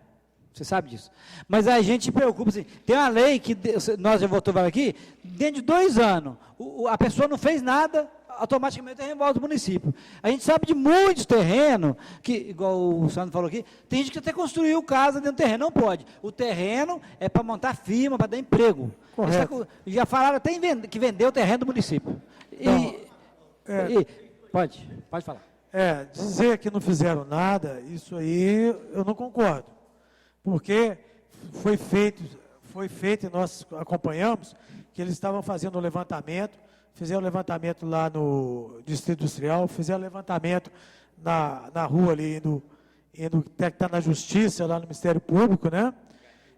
F: Você sabe disso. Mas a gente se preocupa, assim, tem uma lei que nós já votamos aqui, dentro de 2 anos, a pessoa não fez nada, automaticamente revolta o município. A gente sabe de muitos terrenos, que, igual o Sandro falou aqui, tem gente que até construiu casa dentro do terreno, não pode. O terreno é para montar firma, para dar emprego.
H: Correto.
F: Já falaram até que vendeu o terreno do município. Pode falar.
H: Dizer que não fizeram nada, isso aí eu não concordo. Porque foi feito e nós acompanhamos, que eles estavam fazendo o levantamento, fizeram o levantamento lá no Distrito Industrial, fizeram o levantamento na rua ali, indo até que está na Justiça, lá no Ministério Público, né?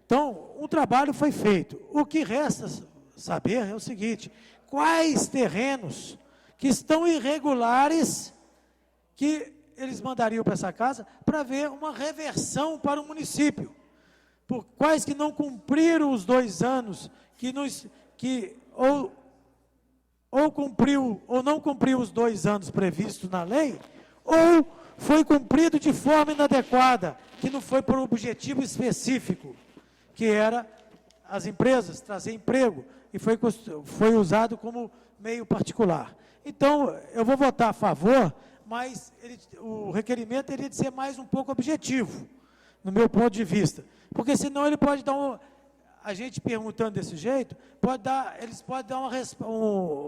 H: Então, um trabalho foi feito. O que resta saber é o seguinte, quais terrenos que estão irregulares que eles mandariam para essa casa para ver uma reversão para o município. Por quais que não cumpriram os 2 anos, ou cumpriu ou não cumpriu os 2 anos previstos na lei, ou foi cumprido de forma inadequada, que não foi por um objetivo específico, que era as empresas trazer emprego, e foi usado como meio particular. Então, eu vou votar a favor, mas o requerimento teria de ser mais um pouco objetivo, no meu ponto de vista. Porque senão ele pode dar a gente perguntando desse jeito, eles podem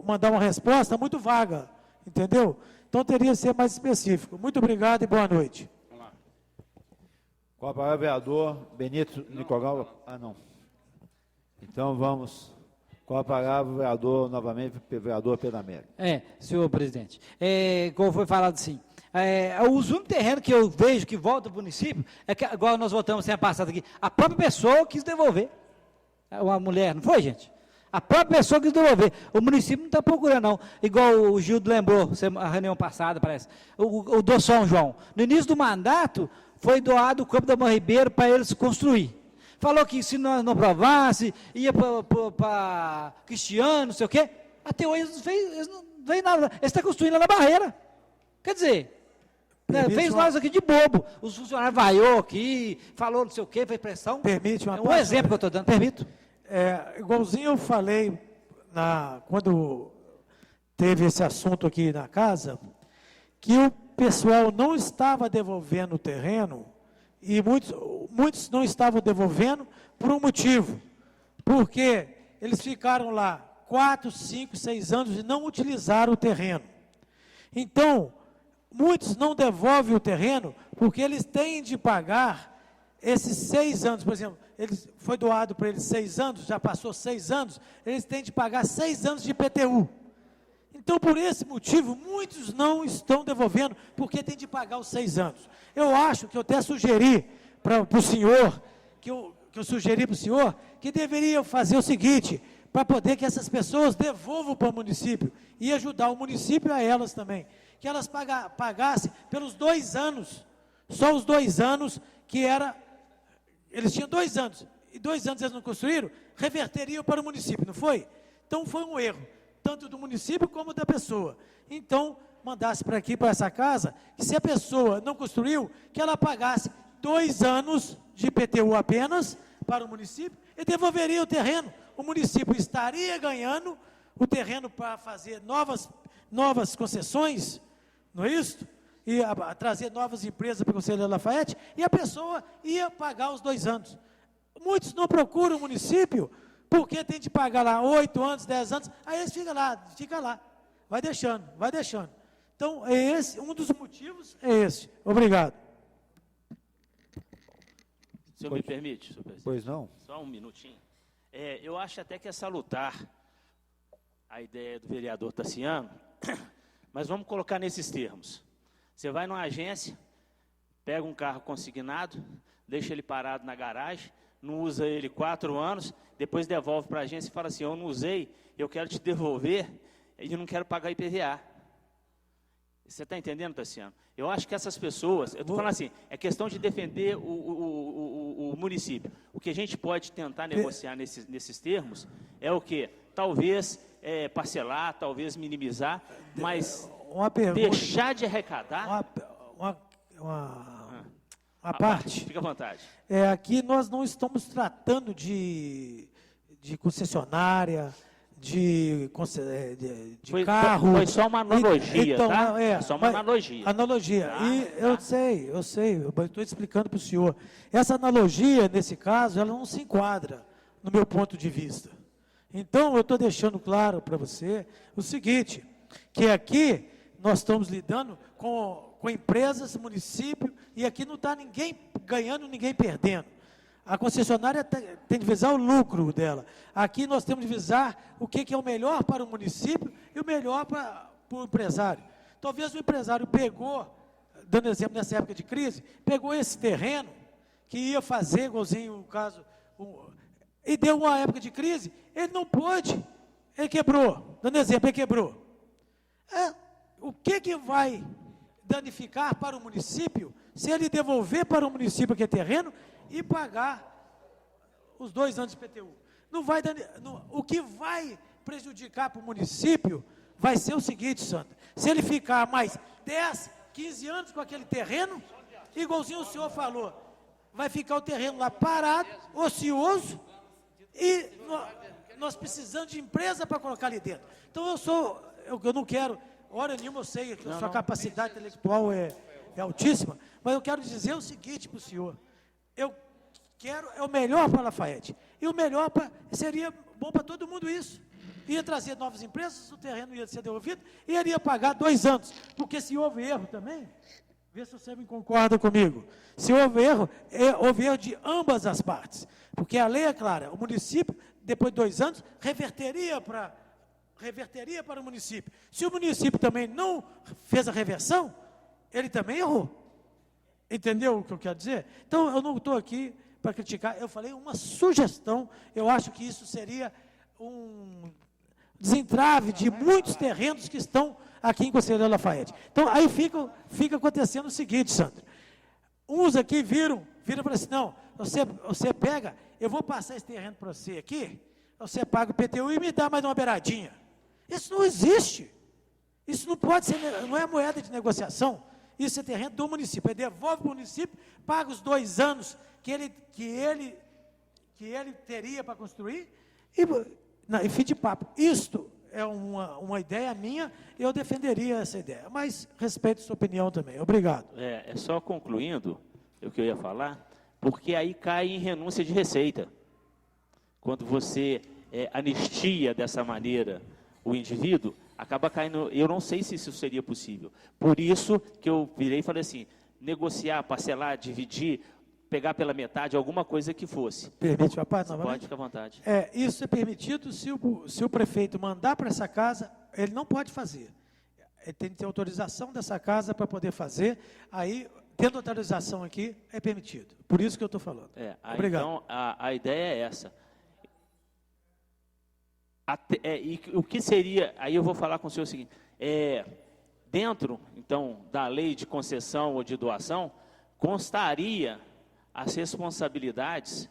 H: mandar uma resposta muito vaga, entendeu? Então teria que ser mais específico. Muito obrigado e boa noite.
A: Vamos lá. Com a palavra, vereador Benito Nicolau. Não. Então vamos. Com a palavra, vereador, novamente, vereador Pedro Américo.
F: Senhor presidente, como foi falado assim, os únicos terrenos que eu vejo que volta para o município, que, igual nós votamos semana passada aqui, a própria pessoa quis devolver. Uma mulher, não foi, gente? A própria pessoa quis devolver. O município não está procurando, não. Igual o Gildo lembrou, a reunião passada, parece, o do São João. No início do mandato, foi doado o campo da Mãe Ribeiro para eles construir. Falou que se nós não aprovasse, ia para Cristiano, não sei o quê. Até hoje eles não veem nada. Eles estão construindo lá na barreira. Quer dizer, fez nós aqui de bobo. Os funcionários vaiou aqui, falou não sei o quê, fez pressão.
H: Permite uma
F: É um exemplo que eu estou dando, permito.
H: Igualzinho eu falei quando teve esse assunto aqui na casa, que o pessoal não estava devolvendo o terreno, e muitos não estavam devolvendo por um motivo, porque eles ficaram lá 4, 5, 6 anos e não utilizaram o terreno. Então, muitos não devolvem o terreno porque eles têm de pagar esses 6 anos, por exemplo, foi doado para eles 6 anos, já passou 6 anos, eles têm de pagar 6 anos de IPTU. Então, por esse motivo, muitos não estão devolvendo, porque tem de pagar os 6 anos. Eu acho que eu até sugeri para o senhor, que eu sugeri para o senhor, que deveria fazer o seguinte, para poder que essas pessoas devolvam para o município, e ajudar o município a elas também, que elas pagassem pelos 2 anos, só os 2 anos, que era, eles tinham 2 anos, e 2 anos eles não construíram, reverteriam para o município, não foi? Então, foi um erro, tanto do município como da pessoa. Então, mandasse para aqui, para essa casa, que se a pessoa não construiu, que ela pagasse 2 anos de IPTU apenas para o município e devolveria o terreno. O município estaria ganhando o terreno para fazer novas concessões, não é isso? E trazer novas empresas para o Conselho Lafayette, e a pessoa ia pagar os 2 anos. Muitos não procuram o município, porque tem de pagar lá 8 anos, 10 anos, aí eles ficam lá, vai deixando. Então, um dos motivos é esse. Obrigado.
G: O senhor me permite, senhor presidente?
A: Pois não.
G: Só um minutinho. Eu acho até que é salutar a ideia do vereador Tassiano, mas vamos colocar nesses termos. Você vai numa agência, pega um carro consignado, deixa ele parado na garagem, não usa ele 4 anos, depois devolve para a agência e fala assim, eu não usei, eu quero te devolver e não quero pagar IPVA. Você está entendendo, Tassiano? Eu acho que essas pessoas, eu estou falando assim, é questão de defender o município. O que a gente pode tentar negociar nesses termos é o quê? Talvez parcelar, talvez minimizar, mas deixar de arrecadar...
H: Uma parte.
G: Fica à vontade.
H: Aqui nós não estamos tratando de concessionária, de carro.
G: Foi só uma analogia,
H: então,
G: tá? Só uma analogia.
H: Analogia.
G: Tá,
H: E eu sei, eu estou explicando para o senhor. Essa analogia, nesse caso, ela não se enquadra no meu ponto de vista. Então, eu estou deixando claro para você o seguinte, que aqui nós estamos lidando com empresas, município, e aqui não está ninguém ganhando, ninguém perdendo. A concessionária tem de visar o lucro dela. Aqui nós temos de visar o que é o melhor para o município e o melhor para o empresário. Talvez o empresário pegou, dando exemplo nessa época de crise, pegou esse terreno que ia fazer, igualzinho o caso, e deu uma época de crise, ele não pôde, ele quebrou, dando exemplo, ele quebrou. O que vai danificar para o município se ele devolver para o município aquele terreno e pagar os 2 anos de IPTU? O que vai prejudicar para o município vai ser o seguinte, Sandra, se ele ficar mais 10, 15 anos com aquele terreno, igualzinho o senhor falou, vai ficar o terreno lá parado, ocioso, e nós precisamos de empresa para colocar ali dentro. Então eu não quero, hora nenhuma eu sei que a sua capacidade intelectual é altíssima, mas eu quero dizer o seguinte para o senhor, eu quero o melhor para a Lafayette, e o melhor seria bom para todo mundo isso, ia trazer novas empresas, o terreno ia ser devolvido, e ele ia pagar 2 anos, porque se houve erro também, vê se você me concorda comigo, se houve erro de ambas as partes, porque a lei é clara, o município, depois de 2 anos, reverteria para o município. Se o município também não fez a reversão, ele também errou. Entendeu o que eu quero dizer? Então, eu não estou aqui para criticar, eu falei uma sugestão, eu acho que isso seria um desentrave de muitos terrenos que estão aqui em Conselheiro Lafayette. Então, aí fica acontecendo o seguinte, Sandra, uns aqui viram e falaram assim, não, você pega, eu vou passar esse terreno para você aqui, você paga o IPTU e me dá mais uma beiradinha. Isso não existe. Isso não pode ser, não é moeda de negociação. Isso é terreno do município. Ele devolve para o município, paga os 2 anos que ele teria para construir e fim de papo. Isto é uma ideia minha, eu defenderia essa ideia, mas respeito sua opinião também. Obrigado.
G: É só concluindo o que eu ia falar, porque aí cai em renúncia de receita. Quando você anistia dessa maneira o indivíduo, acaba caindo, eu não sei se isso seria possível. Por isso que eu virei e falei assim, negociar, parcelar, dividir, pegar pela metade, alguma coisa que fosse.
H: Permite, rapaz, novamente?
G: Pode ficar à vontade.
H: Isso é permitido se o prefeito mandar para essa casa, ele não pode fazer. Ele tem que ter autorização dessa casa para poder fazer, aí, tendo autorização aqui, é permitido. Por isso que eu estou falando. Obrigado.
G: Então, a ideia é essa. E o que seria, aí eu vou falar com o senhor o seguinte, dentro, então, da lei de concessão ou de doação, constaria as responsabilidades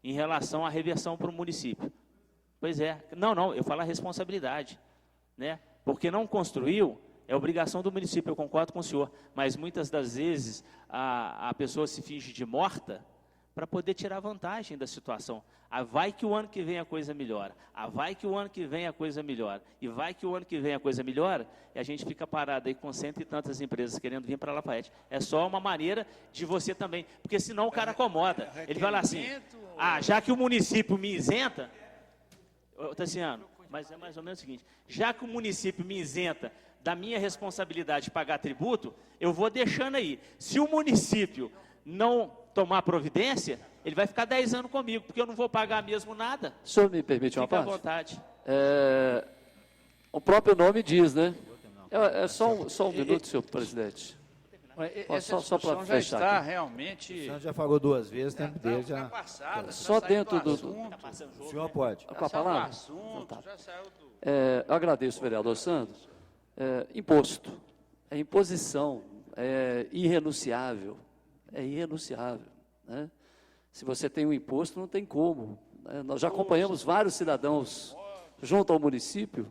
G: em relação à reversão para o município. Pois é, não, eu falo a responsabilidade, né? Porque não construiu, é obrigação do município, eu concordo com o senhor, mas muitas das vezes a pessoa se finge de morta para poder tirar vantagem da situação. Vai que o ano que vem a coisa melhora, vai que o ano que vem a coisa melhora, e vai que o ano que vem a coisa melhora, e a gente fica parado aí com 100 e tantas empresas querendo vir para Lafayette. É só uma maneira de você também, porque senão o cara acomoda. Ele fala assim, já que o município me isenta, Tassiano, mas é mais ou menos o seguinte, já que o município me isenta da minha responsabilidade de pagar tributo, eu vou deixando aí. Se o município não tomar providência, ele vai ficar 10 anos comigo, porque eu não vou pagar mesmo nada.
K: O senhor me permite uma parte?
G: Fica à vontade.
K: O próprio nome diz, né? Só um minuto, senhor presidente.
B: Essa
K: só para
B: já
K: fechar
B: está
K: aqui.
B: realmente...
A: O senhor já falou 2 vezes, o tempo dele já...
K: Só dentro do...
A: O senhor pode.
K: Com a palavra?
B: Assunto, já saiu do...
K: Eu agradeço, vereador Santos. Imposto, imposição, é irrenunciável, né? Se você tem um imposto, não tem como, né? Nós já acompanhamos vários cidadãos junto ao município,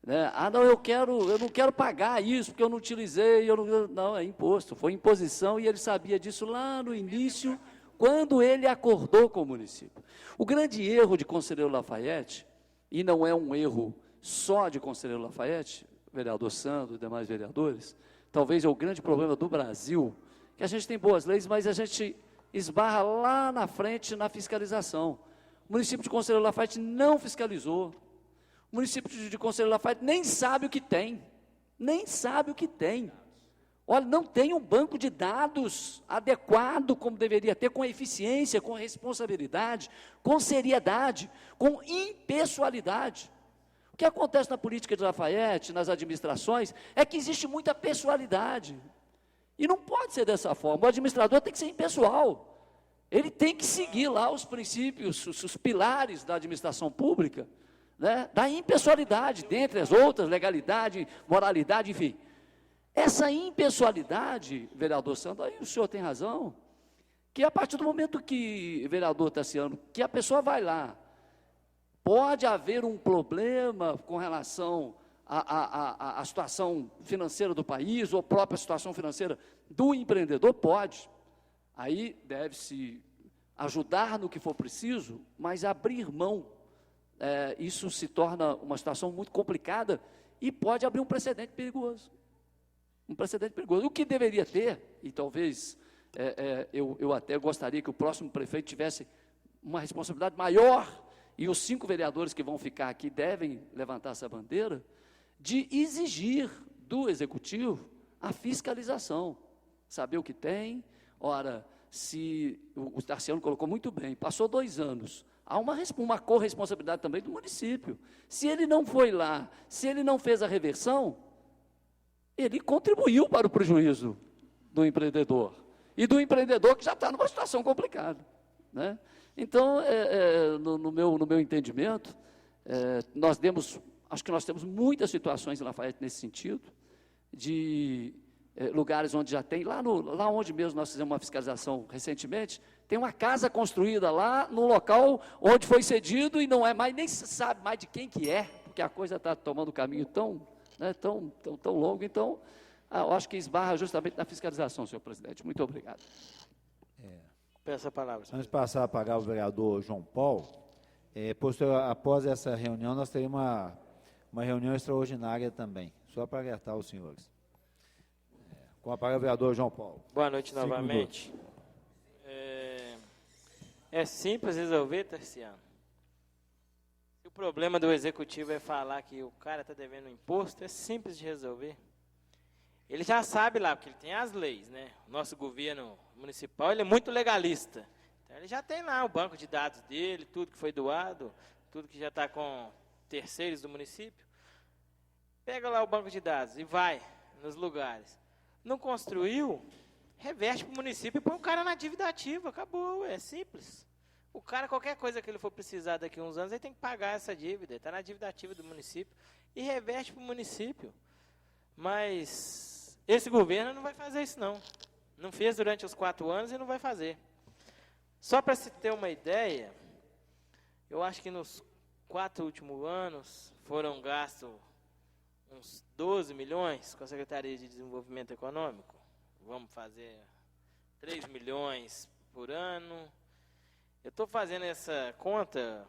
K: né? Não, eu não quero pagar isso, porque eu não utilizei, não, é imposto, foi imposição, e ele sabia disso lá no início, quando ele acordou com o município. O grande erro de Conselheiro Lafayette, e não é um erro só de Conselheiro Lafayette, vereador Sandro e demais vereadores, talvez é o grande problema do Brasil, que a gente tem boas leis, mas a gente esbarra lá na frente na fiscalização. O município de Conselheiro Lafayette não fiscalizou. O município de Conselheiro Lafayette nem sabe o que tem. Olha, não tem um banco de dados adequado como deveria ter, com eficiência, com responsabilidade, com seriedade, com impessoalidade. O que acontece na política de Lafayette, nas administrações, é que existe muita pessoalidade. E não pode ser dessa forma. O administrador tem que ser impessoal. Ele tem que seguir lá os princípios, os pilares da administração pública, né? Da impessoalidade, dentre as outras, legalidade, moralidade, enfim. Essa impessoalidade, vereador Sandro, aí o senhor tem razão, que a partir do momento que, vereador Tassiano, que a pessoa vai lá, pode haver um problema com relação à situação financeira do país, ou própria situação financeira do empreendedor, pode. Aí deve-se ajudar no que for preciso, mas abrir mão, isso se torna uma situação muito complicada e pode abrir um precedente perigoso. O que deveria ter, e talvez eu até gostaria que o próximo prefeito tivesse uma responsabilidade maior, e os 5 vereadores que vão ficar aqui devem levantar essa bandeira, de exigir do Executivo a fiscalização, saber o que tem. Ora, se o Tassiano colocou muito bem, passou 2 anos, há uma corresponsabilidade também do município. Se ele não foi lá, se ele não fez a reversão, ele contribuiu para o prejuízo do empreendedor, e do empreendedor que já está numa situação complicada, né? Então, no meu entendimento, acho que nós temos muitas situações em Lafayette nesse sentido, de lugares onde já tem, lá onde mesmo nós fizemos uma fiscalização recentemente, tem uma casa construída lá no local onde foi cedido e não é mais, nem se sabe mais de quem que é, que a coisa está tomando um caminho tão longo. Então, eu acho que esbarra justamente na fiscalização, senhor presidente. Muito obrigado.
D: Peço a palavra.
A: Antes de passar a pagar o vereador João Paulo, após essa reunião, nós teremos uma reunião extraordinária também, só para alertar os senhores. Com a palavra, o vereador João Paulo.
D: Boa noite novamente. É simples resolver, Terciano. Se o problema do executivo é falar que o cara está devendo imposto, é simples de resolver. Ele já sabe lá, porque ele tem as leis, né? O nosso governo municipal, ele é muito legalista. Então, ele já tem lá o banco de dados dele, tudo que foi doado, tudo que já está com terceiros do município. Pega lá o banco de dados e vai nos lugares. Não construiu, reverte para o município e põe o cara na dívida ativa. Acabou, é simples. O cara, qualquer coisa que ele for precisar daqui a uns anos, ele tem que pagar essa dívida. Está na dívida ativa do município e reverte para o município. Mas esse governo não vai fazer isso, não. Não fez durante os 4 anos e não vai fazer. Só para se ter uma ideia, eu acho que nos 4 últimos anos foram gastos uns 12 milhões com a Secretaria de Desenvolvimento Econômico. Vamos fazer 3 milhões por ano. Eu estou fazendo essa conta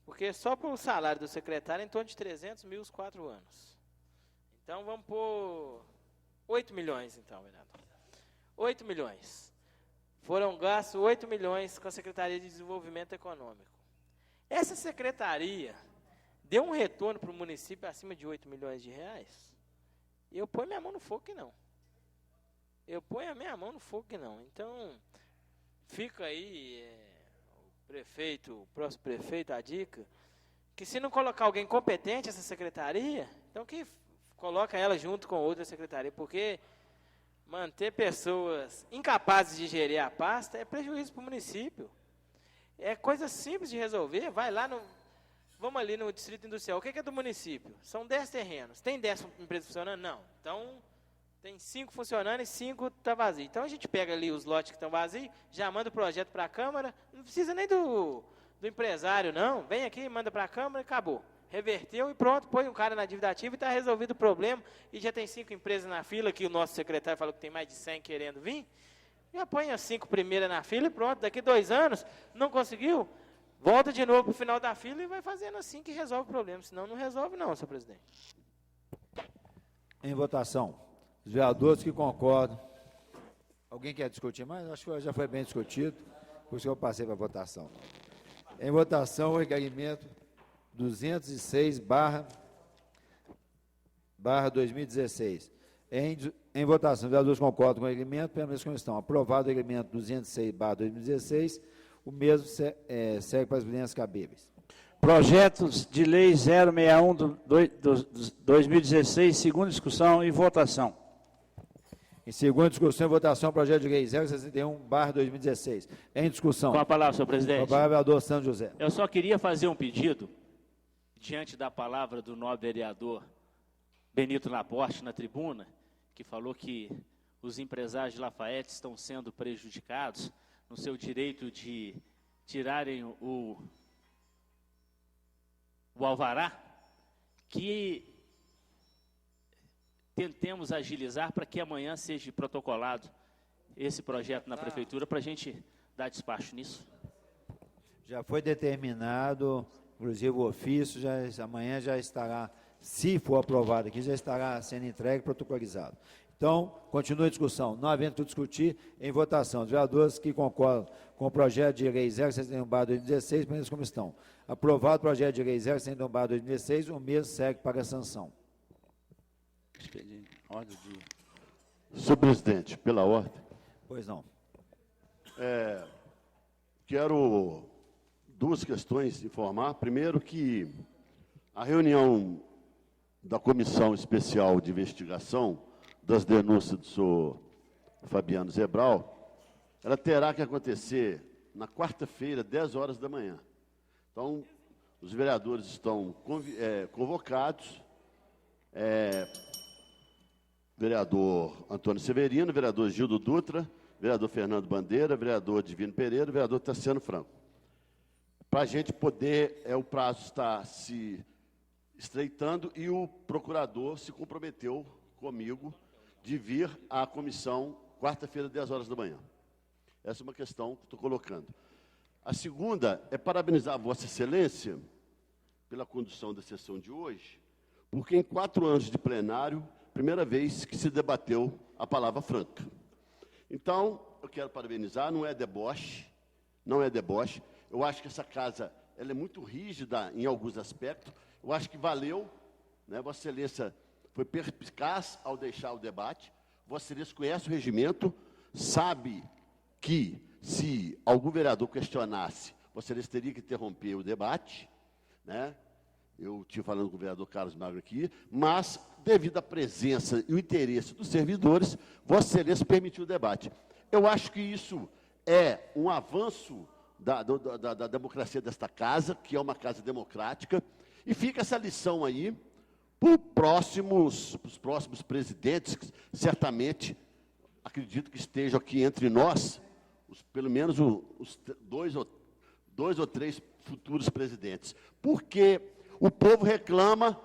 D: porque só para o salário do secretário é em torno de 300 mil os 4 anos. Então, vamos pôr 8 milhões, então, vereador. 8 milhões. Foram gastos 8 milhões com a Secretaria de Desenvolvimento Econômico. Essa secretaria deu um retorno para o município acima de 8 milhões de reais? E eu ponho minha mão no fogo que não. Eu ponho a minha mão no fogo que não. Então, fica aí o próximo prefeito, a dica, que se não colocar alguém competente essa secretaria, então que coloca ela junto com outra secretaria, porque manter pessoas incapazes de gerir a pasta é prejuízo para o município. É coisa simples de resolver. Vai lá vamos ali no Distrito Industrial. O que é do município? São 10 terrenos. Tem 10 empresas funcionando? Não. Então, tem 5 funcionando e 5 está vazio. Então, a gente pega ali os lotes que estão vazios, já manda o projeto para a Câmara, não precisa nem do empresário, não. Vem aqui, manda para a Câmara e acabou. Reverteu e pronto, põe um cara na dívida ativa e está resolvido o problema. E já tem 5 empresas na fila, que o nosso secretário falou que tem mais de 100 querendo vir. Já põe as 5 primeiras na fila e pronto. Daqui 2 anos, não conseguiu, volta de novo para o final da fila e vai fazendo assim que resolve o problema. Senão não resolve não, senhor presidente.
A: Em votação. Os vereadores que concordam. Alguém quer discutir mais? Acho que já foi bem discutido, por isso que eu passei para a votação. Em votação, o requerimento 206/2016. Em votação, os vereadores concordam com o requerimento, permanece como estão. Aprovado o requerimento 206/2016, o mesmo segue para as evidências cabíveis.
E: Projetos de lei 061 2016, segunda discussão e votação.
A: Em segunda discussão e votação, projeto de lei 061/2016. Em discussão.
G: Com a palavra, senhor presidente.
A: Com a palavra, vereador Santos José.
G: Eu só queria fazer um pedido, diante da palavra do nobre vereador Benito Laporte na tribuna, que falou que os empresários de Lafayette estão sendo prejudicados no seu direito de tirarem o alvará, que tentemos agilizar para que amanhã seja protocolado esse projeto na prefeitura para a gente dar despacho nisso.
A: Já foi determinado, inclusive o ofício, amanhã já estará, se for aprovado aqui, já estará sendo entregue e protocolizado. Então, continua a discussão. Não havendo que discutir, em votação. Os vereadores que concordam com o projeto de lei 061/2016, permanecem como estão. Aprovado o projeto de lei 061/2016, o mesmo segue para a sanção.
M: Senhor presidente, pela ordem.
A: Pois não.
M: Quero 2 questões informar. Primeiro que a reunião da Comissão Especial de Investigação das denúncias do senhor Fabiano Zebral, ela terá que acontecer na quarta-feira, 10 horas da manhã. Então, os vereadores estão convocados, vereador Antônio Severino, vereador Gildo Dutra, vereador Fernando Bandeira, vereador Divino Pereira, vereador Tassiano Franco. Para a gente poder, o prazo está se estreitando, e o procurador se comprometeu comigo de vir à comissão quarta-feira, 10 horas da manhã. Essa é uma questão que estou colocando. A segunda é parabenizar a Vossa Excelência pela condução da sessão de hoje, porque em 4 anos de plenário, primeira vez que se debateu a palavra franca. Então, eu quero parabenizar, não é deboche, não é deboche. Eu acho que essa casa ela é muito rígida em alguns aspectos. Eu acho que valeu, né? Vossa Excelência foi perspicaz ao deixar o debate. Vossa Excelência conhece o regimento, sabe que se algum vereador questionasse, Vossa Excelência teria que interromper o debate, né? Eu estive falando com o vereador Carlos Magro aqui, mas, devido à presença e o interesse dos servidores, Vossa Excelência permitiu o debate. Eu acho que isso é um avanço da democracia desta casa, que é uma casa democrática, e fica essa lição aí para os próximos presidentes, que certamente, acredito que estejam aqui entre nós, pelo menos os dois ou três futuros presidentes. Porque o povo reclama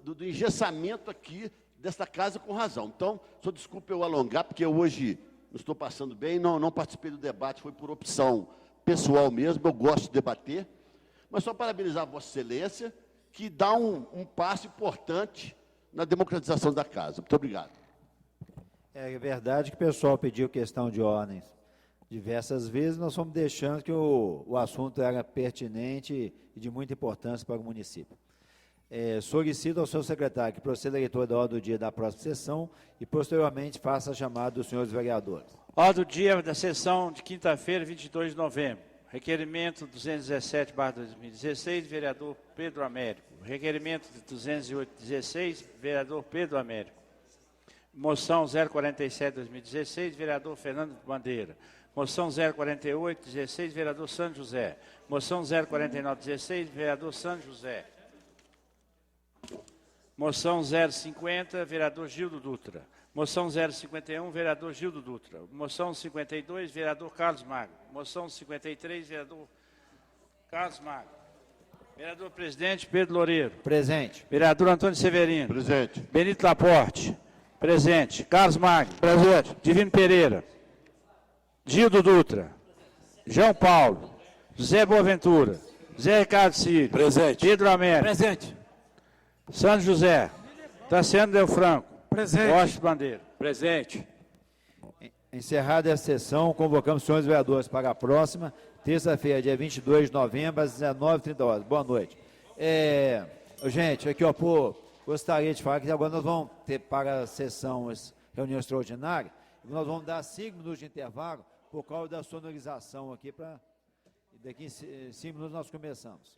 M: do engessamento aqui desta casa com razão. Então, só desculpe eu alongar, porque hoje não estou passando bem, não participei do debate, foi por opção pessoal mesmo, eu gosto de debater, mas só parabenizar a Vossa Excelência, que dá um passo importante na democratização da casa. Muito obrigado.
A: É verdade que o pessoal pediu questão de ordens diversas vezes, nós fomos deixando que o assunto era pertinente e de muita importância para o município. Solicito ao senhor secretário que proceda a leitura da ordem do dia da próxima sessão e, posteriormente, faça a chamada dos senhores vereadores.
B: Ordem do dia da sessão de quinta-feira, 22 de novembro. Requerimento 217/2016, vereador Pedro Américo. Requerimento de 208/16, vereador Pedro Américo. Moção 047/2016, vereador Fernando Bandeira. Moção 048/16, vereador Santo José. Moção 049/16, vereador Santo José. Moção 050, vereador Gildo Dutra. Moção 051, vereador Gildo Dutra. Moção 52, vereador Carlos Magro. Moção 53, vereador Carlos Magro. Vereador presidente Pedro Loureiro.
A: Presente.
B: Vereador Antônio Severino.
M: Presente.
B: Benito Laporte. Presente. Carlos Magro. Presente. Divino Pereira. Gildo Dutra. João Paulo. José Boaventura. Zé Ricardo Ciro.
I: Presente.
B: Pedro Américo.
F: Presente.
B: Santo José. Tassiano Del Franco.
H: Presente.
B: Washington Bandeira.
J: Presente.
A: Encerrada essa sessão, convocamos os senhores vereadores para a próxima, terça-feira, dia 22 de novembro, às 19h30. Boa noite. Gente, aqui, ó, gostaria de falar que agora nós vamos ter para a sessão, reunião extraordinária, nós vamos dar 5 minutos de intervalo por causa da sonorização aqui, daqui em 5 minutos nós começamos.